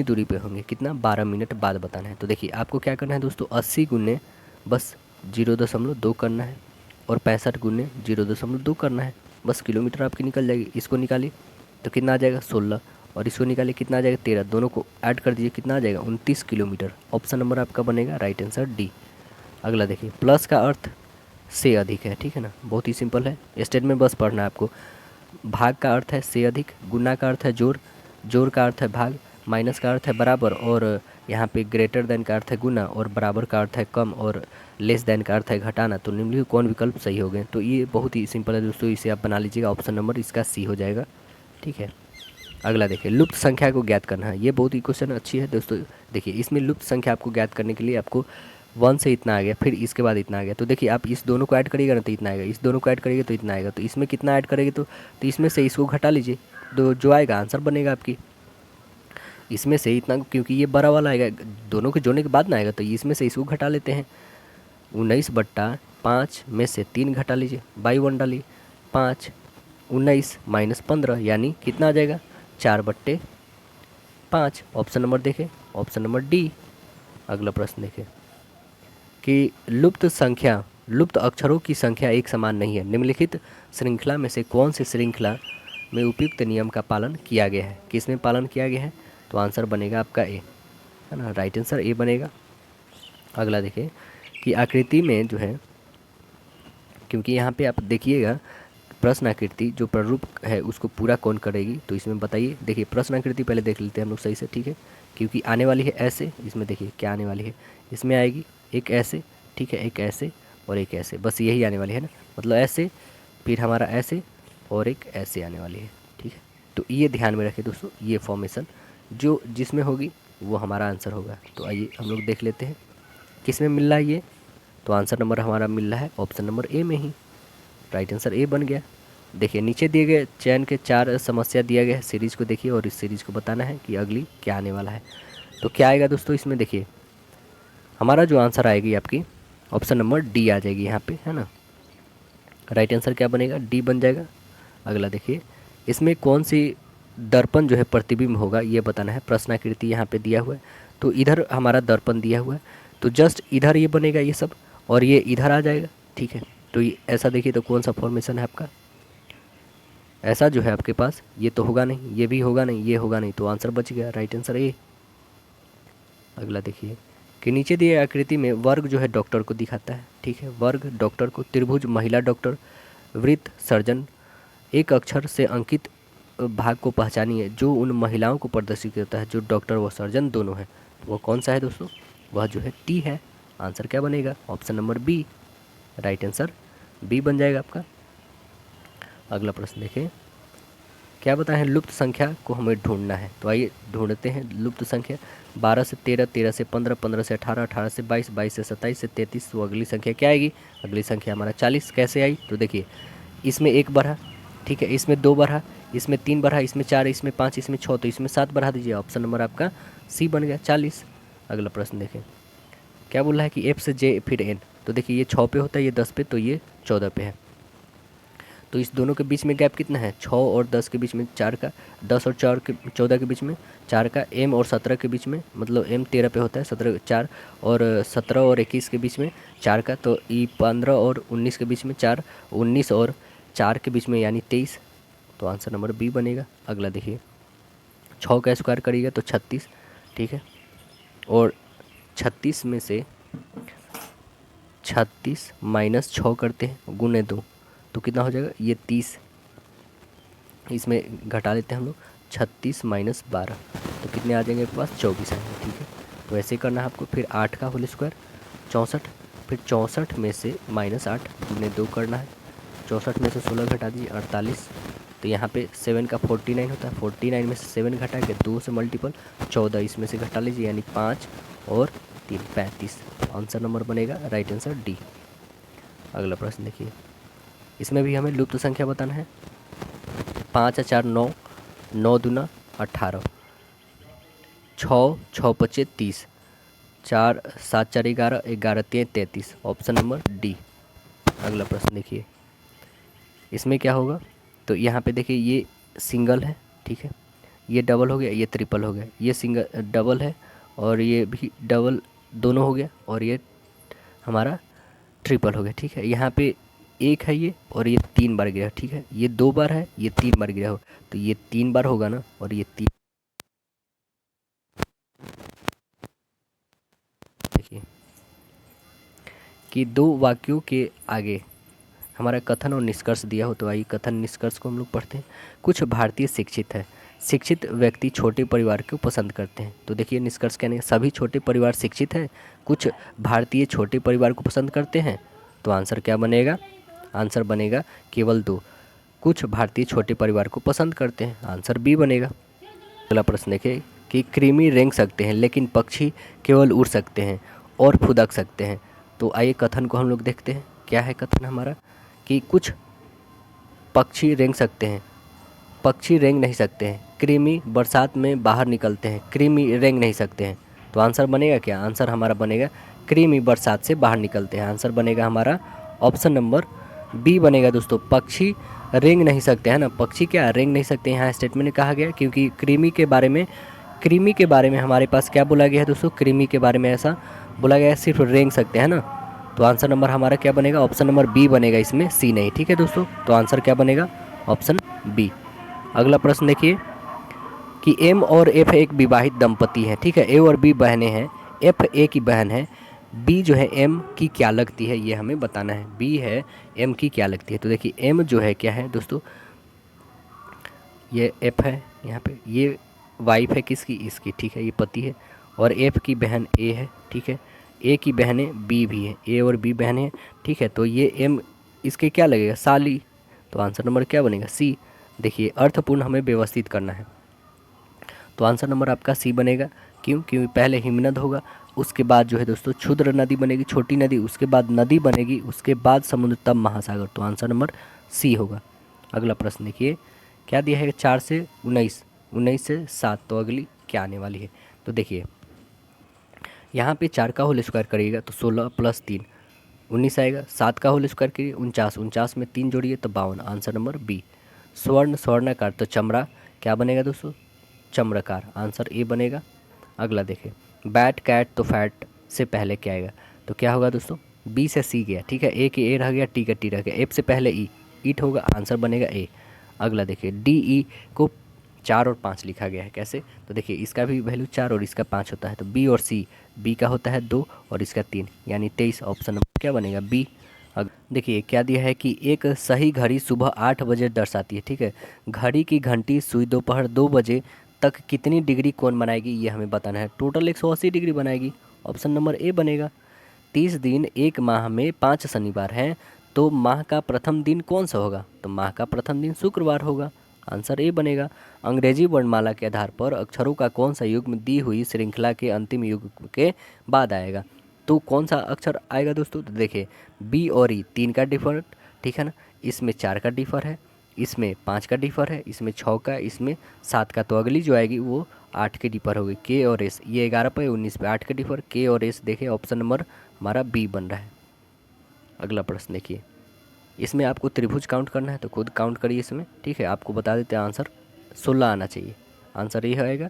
दूरी पे होंगे? कितना? 12 मिनट बाद बताना है। तो देखिए आपको क्या करना है दोस्तों, 80 गुने बस 0.2 करना है, और 65 गुने 0.2 करना है, बस किलोमीटर आपकी निकल जाएगी। इसको निकालिए तो कितना आ जाएगा? 16, और इसको निकालिए कितना आ जाएगा? 13, दोनों को ऐड कर दीजिए कितना आ जाएगा? 29 किलोमीटर। ऑप्शन नंबर आपका बनेगा राइट आंसर डी। अगला देखिए, प्लस का अर्थ से अधिक है, ठीक है ना, बहुत ही सिंपल है, स्टेटमेंट बस पढ़ना है आपको। भाग का अर्थ है से अधिक, गुना का अर्थ है जोड़, जोड़ का अर्थ है भाग, माइनस का अर्थ है बराबर, और यहाँ पे ग्रेटर देन का अर्थ है गुना, और बराबर का अर्थ है कम, और लेस देन का अर्थ है घटाना। तो निम्नलिखित कौन विकल्प सही हो गए? तो ये बहुत ही सिंपल है दोस्तों, इसे आप बना लीजिएगा, ऑप्शन नंबर इसका सी हो जाएगा, ठीक है। अगला देखिए, लुप्त संख्या को ज्ञात करना है। ये बहुत ही क्वेश्चन अच्छी है दोस्तों। देखिए इसमें लुप्त संख्या आपको ज्ञात करने के लिए आपको 1 से इतना आ गया, फिर इसके बाद इतना आ गया, तो देखिए आप इस दोनों को ऐड करिएगा ना तो इतना आएगा, इस दोनों को ऐड करिएगा तो इतना आएगा, तो इसमें कितना ऐड करेंगे तो इसमें से इसको घटा लीजिए, तो जो आएगा आंसर बनेगा आपकी इसमें से इतना, क्योंकि ये बड़ा वाला आएगा, दोनों के जोड़ने के बाद ना आएगा, तो इसमें से इसको घटा लेते हैं। 19/5 में से 3 घटा लीजिए, बाई 1 डालिए, 5, 19 माइनस 15 यानी कितना आ जाएगा? 4/5। ऑप्शन नंबर देखें, ऑप्शन नंबर डी। अगला प्रश्न देखें कि लुप्त अक्षरों की संख्या एक समान नहीं है, निम्नलिखित श्रृंखला में से कौन सी श्रृंखला में उपयुक्त नियम का पालन किया गया है? किस में पालन किया गया है? तो आंसर बनेगा आपका ए, है ना, राइट आंसर ए बनेगा। अगला देखिए कि आकृति में जो है, क्योंकि यहाँ पे आप देखिएगा प्रश्नाकृति जो प्रारूप है उसको पूरा कौन करेगी, तो इसमें बताइए। देखिए प्रश्नाकृति पहले देख लेते हैं हम लोग सही से, ठीक है, क्योंकि आने वाली है ऐसे। इसमें देखिए क्या आने वाली है, इसमें आएगी एक ऐसे, ठीक है, एक ऐसे और एक ऐसे, बस यही आने वाली है ना, मतलब ऐसे, फिर हमारा ऐसे और एक ऐसे आने वाली है, ठीक है। तो ये ध्यान में रखें दोस्तों, ये फॉर्मेशन जो जिसमें होगी वो हमारा आंसर होगा। तो आइए हम लोग देख लेते हैं किस में मिल रहा है ये। तो आंसर नंबर हमारा मिल रहा है ऑप्शन नंबर ए में ही, राइट आंसर ए बन गया। देखिए नीचे दिए गए चयन के 4 समस्या दिया गया है, सीरीज को देखिए और इस सीरीज को बताना है कि अगली क्या आने वाला है। तो क्या आएगा दोस्तों इसमें, देखिए हमारा जो आंसर आएगी आपकी ऑप्शन नंबर डी आ जाएगी यहाँ पे, है ना। राइट आंसर क्या बनेगा, डी बन जाएगा। अगला देखिए इसमें कौन सी दर्पण जो है प्रतिबिंब होगा ये बताना है। प्रश्नाकृति यहाँ पे दिया हुआ है, तो इधर हमारा दर्पण दिया हुआ है, तो जस्ट इधर ये बनेगा ये सब और ये इधर आ जाएगा, ठीक है। तो ये ऐसा देखिए तो कौन सा फॉर्मेशन है आपका, ऐसा जो है आपके पास ये तो होगा नहीं, ये भी होगा नहीं, ये होगा नहीं, तो आंसर बच गया, राइट आंसर ए। अगला देखिए कि नीचे दिए आकृति में वर्ग जो है डॉक्टर को दिखाता है, ठीक है, वर्ग डॉक्टर को, त्रिभुज महिला डॉक्टर, वृत्त सर्जन। एक अक्षर से अंकित भाग को पहचानिए जो उन महिलाओं को प्रदर्शित करता है जो डॉक्टर व सर्जन दोनों हैं। वो कौन सा है दोस्तों, वह जो है टी है। आंसर क्या बनेगा, option number B, right answer B बन जाएगा आपका। अगला प्रश्न देखें, क्या बताएं लुप्त संख्या को हमें ढूंढना है। तो आइए ढूंढते हैं लुप्त संख्या। 12 से 13, 13 से 15, 15 से 18, 18 से 22, 22 से 27 से 33। तो अगली संख्या क्या आएगी, अगली संख्या हमारा 40 कैसे आई। तो देखिए इसमें 1 बढ़ा, ठीक है, इसमें 2 बढ़ा, इसमें 3 बढ़ा, इसमें 4, इसमें 5, इसमें 6, तो इसमें 7 बढ़ा दीजिए। ऑप्शन नंबर आपका सी बन गया 40। अगला प्रश्न देखें, क्या बोल रहा है कि एफ से जे फिर एन। तो देखिए ये 6 पे होता है, ये 10 पे, तो ये 14 पे है। तो इस दोनों के बीच में गैप कितना है, 6 और 10 के बीच में 4 का, 10 और 14 के बीच में 4 का, एम और 17 के बीच में, मतलब एम 13 पे होता है, 17 4, और 17 और 21 के बीच में 4 का, तो ई 15 और 19 के बीच में 4, 19 और 4 के बीच में यानी 23। तो आंसर नंबर बी बनेगा। अगला देखिए 6 का स्क्वायर करिएगा तो 36, ठीक है, और 36 में से 36 माइनस 6 करते हैं गुने 2, तो कितना हो जाएगा, ये 30, इसमें घटा लेते हैं हम लोग, 36 माइनस 12, तो कितने आ जाएंगे आपके पास, 24 आएंगे, ठीक है। तो ऐसे ही करना है आपको। फिर 8 का होल स्क्वायर 64, फिर 64 में से माइनस 8 गुने 2 करना है, 64 में से 16 घटा दीजिए 48, तो यहाँ पे 7 का 49 होता है, 49 में से 7 घटा के 2 से मल्टीपल 14, इसमें से घटा लीजिए यानी 5 और 3 35। आंसर नंबर बनेगा राइट आंसर डी। अगला प्रश्न देखिए, इसमें भी हमें लुप्त संख्या बताना है। 5 और 4 9, 9 दूना 18, 6 6 पचे 30, 4 7 4 11, 11 3 33। Option number D. अगला प्रश्न देखिए, इसमें क्या होगा, तो यहाँ पे देखिए ये सिंगल है, ठीक है, ये डबल हो गया, ये ट्रिपल हो गया, ये सिंगल डबल है और ये भी डबल दोनों हो गया, और ये हमारा ट्रिपल हो गया, ठीक है। यहाँ पे 1 है ये और ये 3 बार गिरा, ठीक है, ये 2 बार है, ये 3 बार गिरा हो, तो ये 3 बार होगा ना, और ये 3। देखिए कि 2 वाक्यों के आगे हमारा कथन और निष्कर्ष दिया हो, तो आइए कथन निष्कर्ष को हम लोग पढ़ते हैं। कुछ भारतीय शिक्षित है, शिक्षित व्यक्ति छोटे परिवार को पसंद करते हैं। तो देखिए निष्कर्ष कहने का सभी छोटे परिवार शिक्षित हैं, कुछ भारतीय छोटे परिवार को पसंद करते हैं। तो आंसर क्या बनेगा, आंसर बनेगा केवल 2, कुछ भारतीय छोटे परिवार को पसंद करते हैं, आंसर बी बनेगा। अगला प्रश्न देखें कि कृमि रेंग सकते हैं लेकिन पक्षी केवल उड़ सकते हैं और फुदक सकते हैं। तो आइए कथन को हम लोग देखते हैं, क्या है कथन हमारा, कि कुछ पक्षी रेंग सकते हैं, पक्षी रेंग नहीं सकते हैं, कृमि बरसात में बाहर निकलते हैं, कृमि रेंग नहीं सकते हैं। तो आंसर बनेगा क्या, आंसर हमारा बनेगा कृमि बरसात से बाहर निकलते हैं, आंसर बनेगा हमारा ऑप्शन नंबर बी बनेगा दोस्तों। पक्षी रेंग नहीं सकते हैं ना, पक्षी क्या रेंग नहीं सकते, यहाँ स्टेटमेंट में कहा गया, क्योंकि कृमि के बारे में हमारे पास क्या बोला गया है दोस्तों, कृमि के बारे में ऐसा बोला गया है सिर्फ रेंग सकते हैं ना। तो आंसर नंबर हमारा क्या बनेगा, ऑप्शन नंबर बी बनेगा, इसमें सी नहीं, ठीक है दोस्तों। तो आंसर क्या बनेगा, ऑप्शन बी। अगला प्रश्न देखिए कि एम और एफ एक विवाहित दंपति हैं, ठीक है, ए और बी बहनें हैं, एफ ए की बहन है, बी जो है एम की क्या लगती है ये हमें बताना है। बी है एम की क्या लगती है। तो देखिए एम जो है क्या है दोस्तों, ये एफ है यहाँ पे, ये वाइफ है किसकी, इसकी, ठीक है, ये पति है। और एफ की बहन ए है, ठीक है। ए की बहनें बी भी है, ए और बी बहनें हैं, ठीक है। तो ये एम इसके क्या लगेगा, साली। तो आंसर नंबर क्या बनेगा, सी। देखिए अर्थपूर्ण हमें व्यवस्थित करना है, तो आंसर नंबर आपका सी बनेगा। क्यों, क्योंकि पहले हिमनद होगा, उसके बाद जो है दोस्तों क्षुद्र नदी बनेगी, छोटी नदी, उसके बाद नदी बनेगी, उसके बाद समुद्र, तब महासागर। तो आंसर नंबर सी होगा। अगला प्रश्न देखिए क्या दिया है, 4 से 19, 19 से 7, तो अगली क्या आने वाली है। तो देखिए यहाँ पे 4 का होल स्क्वायर करिएगा तो 16 प्लस 3 19 आएगा। 7 का होल स्क्वायर करिए 49, 49 में 3 जोड़िए तो 52। Answer number B. स्वर्ण स्वर्णाकार तो चमड़ा क्या बनेगा दोस्तों, चम्रकार, आंसर ए बनेगा। अगला देखें बैट कैट तो फैट से पहले क्या आएगा, तो क्या होगा दोस्तों, बी से सी गया, ठीक है, ए के ए रह गया, टी का टी रह गया, एफ से पहले ई, ईट होगा, आंसर बनेगा ए। अगला देखिए डी ई को 4 और 5 लिखा गया है, कैसे, तो देखिए इसका भी वैल्यू 4 और इसका 5 होता है, तो बी और सी, बी का होता है 2 और इसका 3, यानी 23। ऑप्शन नंबर क्या बनेगा, बी। देखिए क्या दिया है कि एक सही घड़ी सुबह 8 बजे दर्शाती है, ठीक है। घड़ी की घंटी सुई दोपहर 2 बजे तक कितनी डिग्री कोण बनाएगी ये हमें बताना है। टोटल 180 डिग्री बनाएगी, ऑप्शन नंबर ए बनेगा। 30 दिन एक माह में 5 शनिवार हैं, तो माह का प्रथम दिन कौन सा होगा, तो माह का प्रथम दिन शुक्रवार होगा, आंसर ए बनेगा। अंग्रेजी वर्णमाला के आधार पर अक्षरों का कौन सा युग्म दी हुई श्रृंखला के अंतिम युग्म के बाद आएगा, तो कौन सा अक्षर आएगा दोस्तों, तो देखिए बी और ई 3 का डिफर, ठीक है ना, इसमें 4 का डिफर है, इसमें 5 का डिफर है, इसमें 6 का, इसमें 7 का, तो अगली जो आएगी वो 8 के डिफर होगी, के और एस। ये 11 पे 19 पे 8 के डिफर, के और एस, देखिए ऑप्शन नंबर हमारा बी बन रहा है। अगला प्रश्न देखिए, इसमें आपको त्रिभुज काउंट करना है तो खुद काउंट करिए इसमें, ठीक है, आपको बता देते हैं आंसर 16 आना चाहिए, आंसर ये आएगा।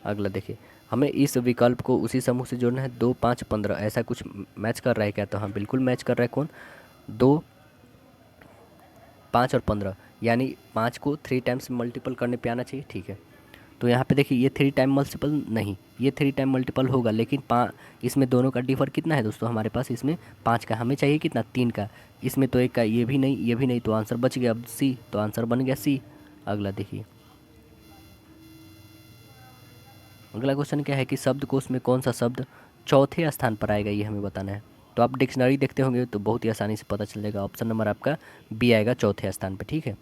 अगला देखिए हमें इस विकल्प को उसी समूह से जोड़ना है, 2 5 15, ऐसा कुछ मैच कर रहा है क्या, तो हाँ बिल्कुल मैच कर रहा है। कौन, 2 5 और 15, यानी 5 को 3 टाइम्स मल्टीपल करने पे आना चाहिए, ठीक है। तो यहाँ पे देखिए ये 3 टाइम मल्टीपल नहीं, ये 3 टाइम मल्टीपल होगा, लेकिन इसमें दोनों का डिफर कितना है दोस्तों, हमारे पास इसमें 5 का, हमें चाहिए कितना, 3 का, इसमें तो 1 का, ये भी नहीं ये भी नहीं, तो आंसर बच गया अब सी, तो आंसर बन गया सी। अगला देखिए अगला क्वेश्चन क्या है कि शब्दकोश में कौन सा शब्द चौथे स्थान पर आएगा, ये हमें बताना है। तो आप डिक्शनरी देखते होंगे तो बहुत ही आसानी से पता चल जाएगा, ऑप्शन नंबर आपका बी आएगा चौथे स्थान पर, ठीक है।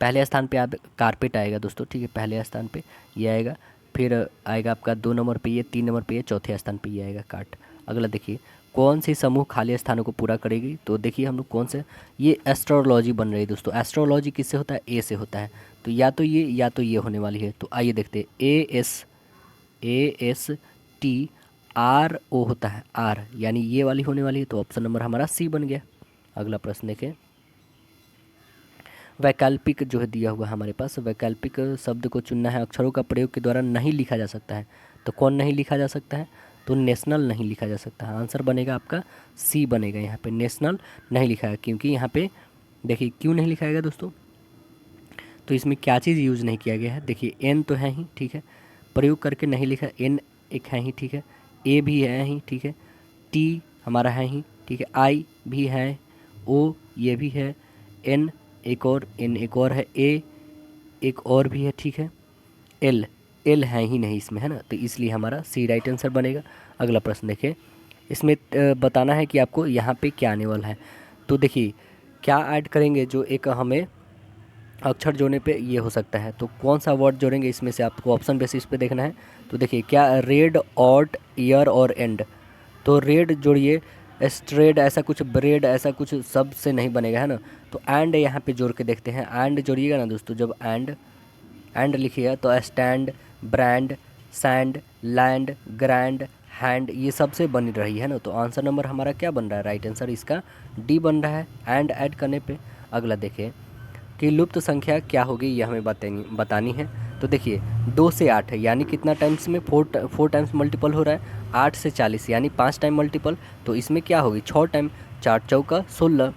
पहले स्थान पे आप कारपेट आएगा दोस्तों, ठीक है, पहले स्थान पे ये आएगा, फिर आएगा आपका 2 नंबर पे ये, 3 नंबर पे ये, चौथे स्थान पे ये आएगा काट। अगला देखिए कौन सी समूह खाली स्थानों को पूरा करेगी, तो देखिए हम लोग कौन से, ये एस्ट्रोलॉजी बन रही है दोस्तों। एस्ट्रोलॉजी किससे होता है, ए से होता है, तो या तो ये या तो ये होने वाली है। तो आइए देखते हैं, ASTRO होता है, आर, यानी ये वाली होने वाली है, तो ऑप्शन नंबर हमारा सी बन गया। अगला प्रश्न देखें, वैकल्पिक जो है दिया हुआ हमारे पास, वैकल्पिक शब्द को चुनना है, अक्षरों का प्रयोग के द्वारा नहीं लिखा जा सकता है, तो कौन नहीं लिखा जा सकता है, तो नेशनल नहीं लिखा जा सकता है, आंसर बनेगा आपका सी बनेगा। यहाँ पे नेशनल नहीं लिखा है, क्योंकि यहाँ पे देखिए क्यों नहीं लिखा गया दोस्तों, तो इसमें क्या चीज़ यूज़ नहीं किया गया है। देखिए एन तो है ही, ठीक है, प्रयोग करके नहीं लिखा, एन एक है ही, ठीक है, ए भी है ही, ठीक है, टी हमारा है ही, ठीक है, आई भी है, ओ ये भी है, एन एक और, एन एक और है, ए एक और भी है, ठीक है, एल एल है ही नहीं इसमें, है ना, तो इसलिए हमारा सी राइट आंसर बनेगा। अगला प्रश्न देखिए, इसमें बताना है कि आपको यहाँ पे क्या आने वाला है। तो देखिए क्या ऐड करेंगे, जो एक हमें अक्षर जोड़ने पे ये हो सकता है, तो कौन सा वर्ड जोड़ेंगे इसमें से आपको ऑप्शन बेसिस पे देखना है। तो देखिए क्या रेड, ऑट, ईयर और एंड, तो रेड जोड़िए, स्ट्रेड ऐसा कुछ, ब्रेड ऐसा कुछ सब से नहीं बनेगा, है ना, तो एंड यहाँ पे जोड़ के देखते हैं। एंड जोड़िएगा ना दोस्तों, जब एंड लिखिएगा तो stand, brand, sand, land, grand, hand, ये सबसे बन रही है ना, तो आंसर नंबर हमारा क्या बन रहा है, राइट आंसर इसका डी बन रहा है एंड ऐड करने पे। अगला देखिए कि लुप्त संख्या क्या होगी, ये हमें बतानी है। तो देखिए 2 से 8 है, यानी कितना टाइम्स में, 4 टाइम्स मल्टीपल हो रहा है, 8 से 40 यानी 5 टाइम मल्टीपल, तो इसमें क्या होगी 6 टाइम, 4 चौका 16,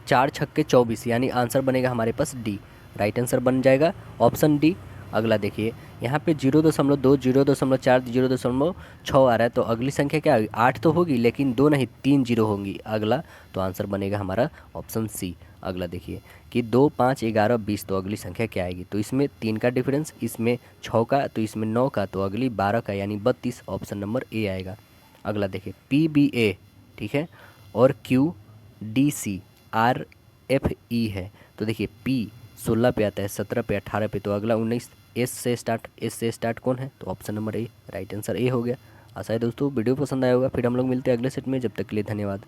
4 छक्के 24, यानी आंसर बनेगा हमारे पास डी, राइट आंसर बन जाएगा ऑप्शन डी। अगला देखिए, यहाँ पे 0.2, 0.4, 0.6 आ रहा है, तो अगली संख्या क्या होगी? 8 तो होगी, लेकिन 2 नहीं 3 जीरो होंगी अगला, तो आंसर बनेगा हमारा ऑप्शन सी। अगला देखिए कि 2, 5, 11, 20, तो अगली संख्या क्या आएगी? तो इसमें 3 का डिफरेंस, इसमें 6 का, तो इसमें 9 का, तो अगली 12 का, यानी 32, ऑप्शन नंबर ए आएगा। अगला देखिए PBA, ठीक है, और QDCRFE है। तो देखिए P 16 पे आता है, 17 पे, 18 पे, तो अगला 19, एस से स्टार्ट कौन है? तो option number A, right answer A हो गया। आशा है दोस्तों वीडियो पसंद आया होगा। फिर हम लोग मिलते हैं अगले सेट में, जब तक के लिए धन्यवाद।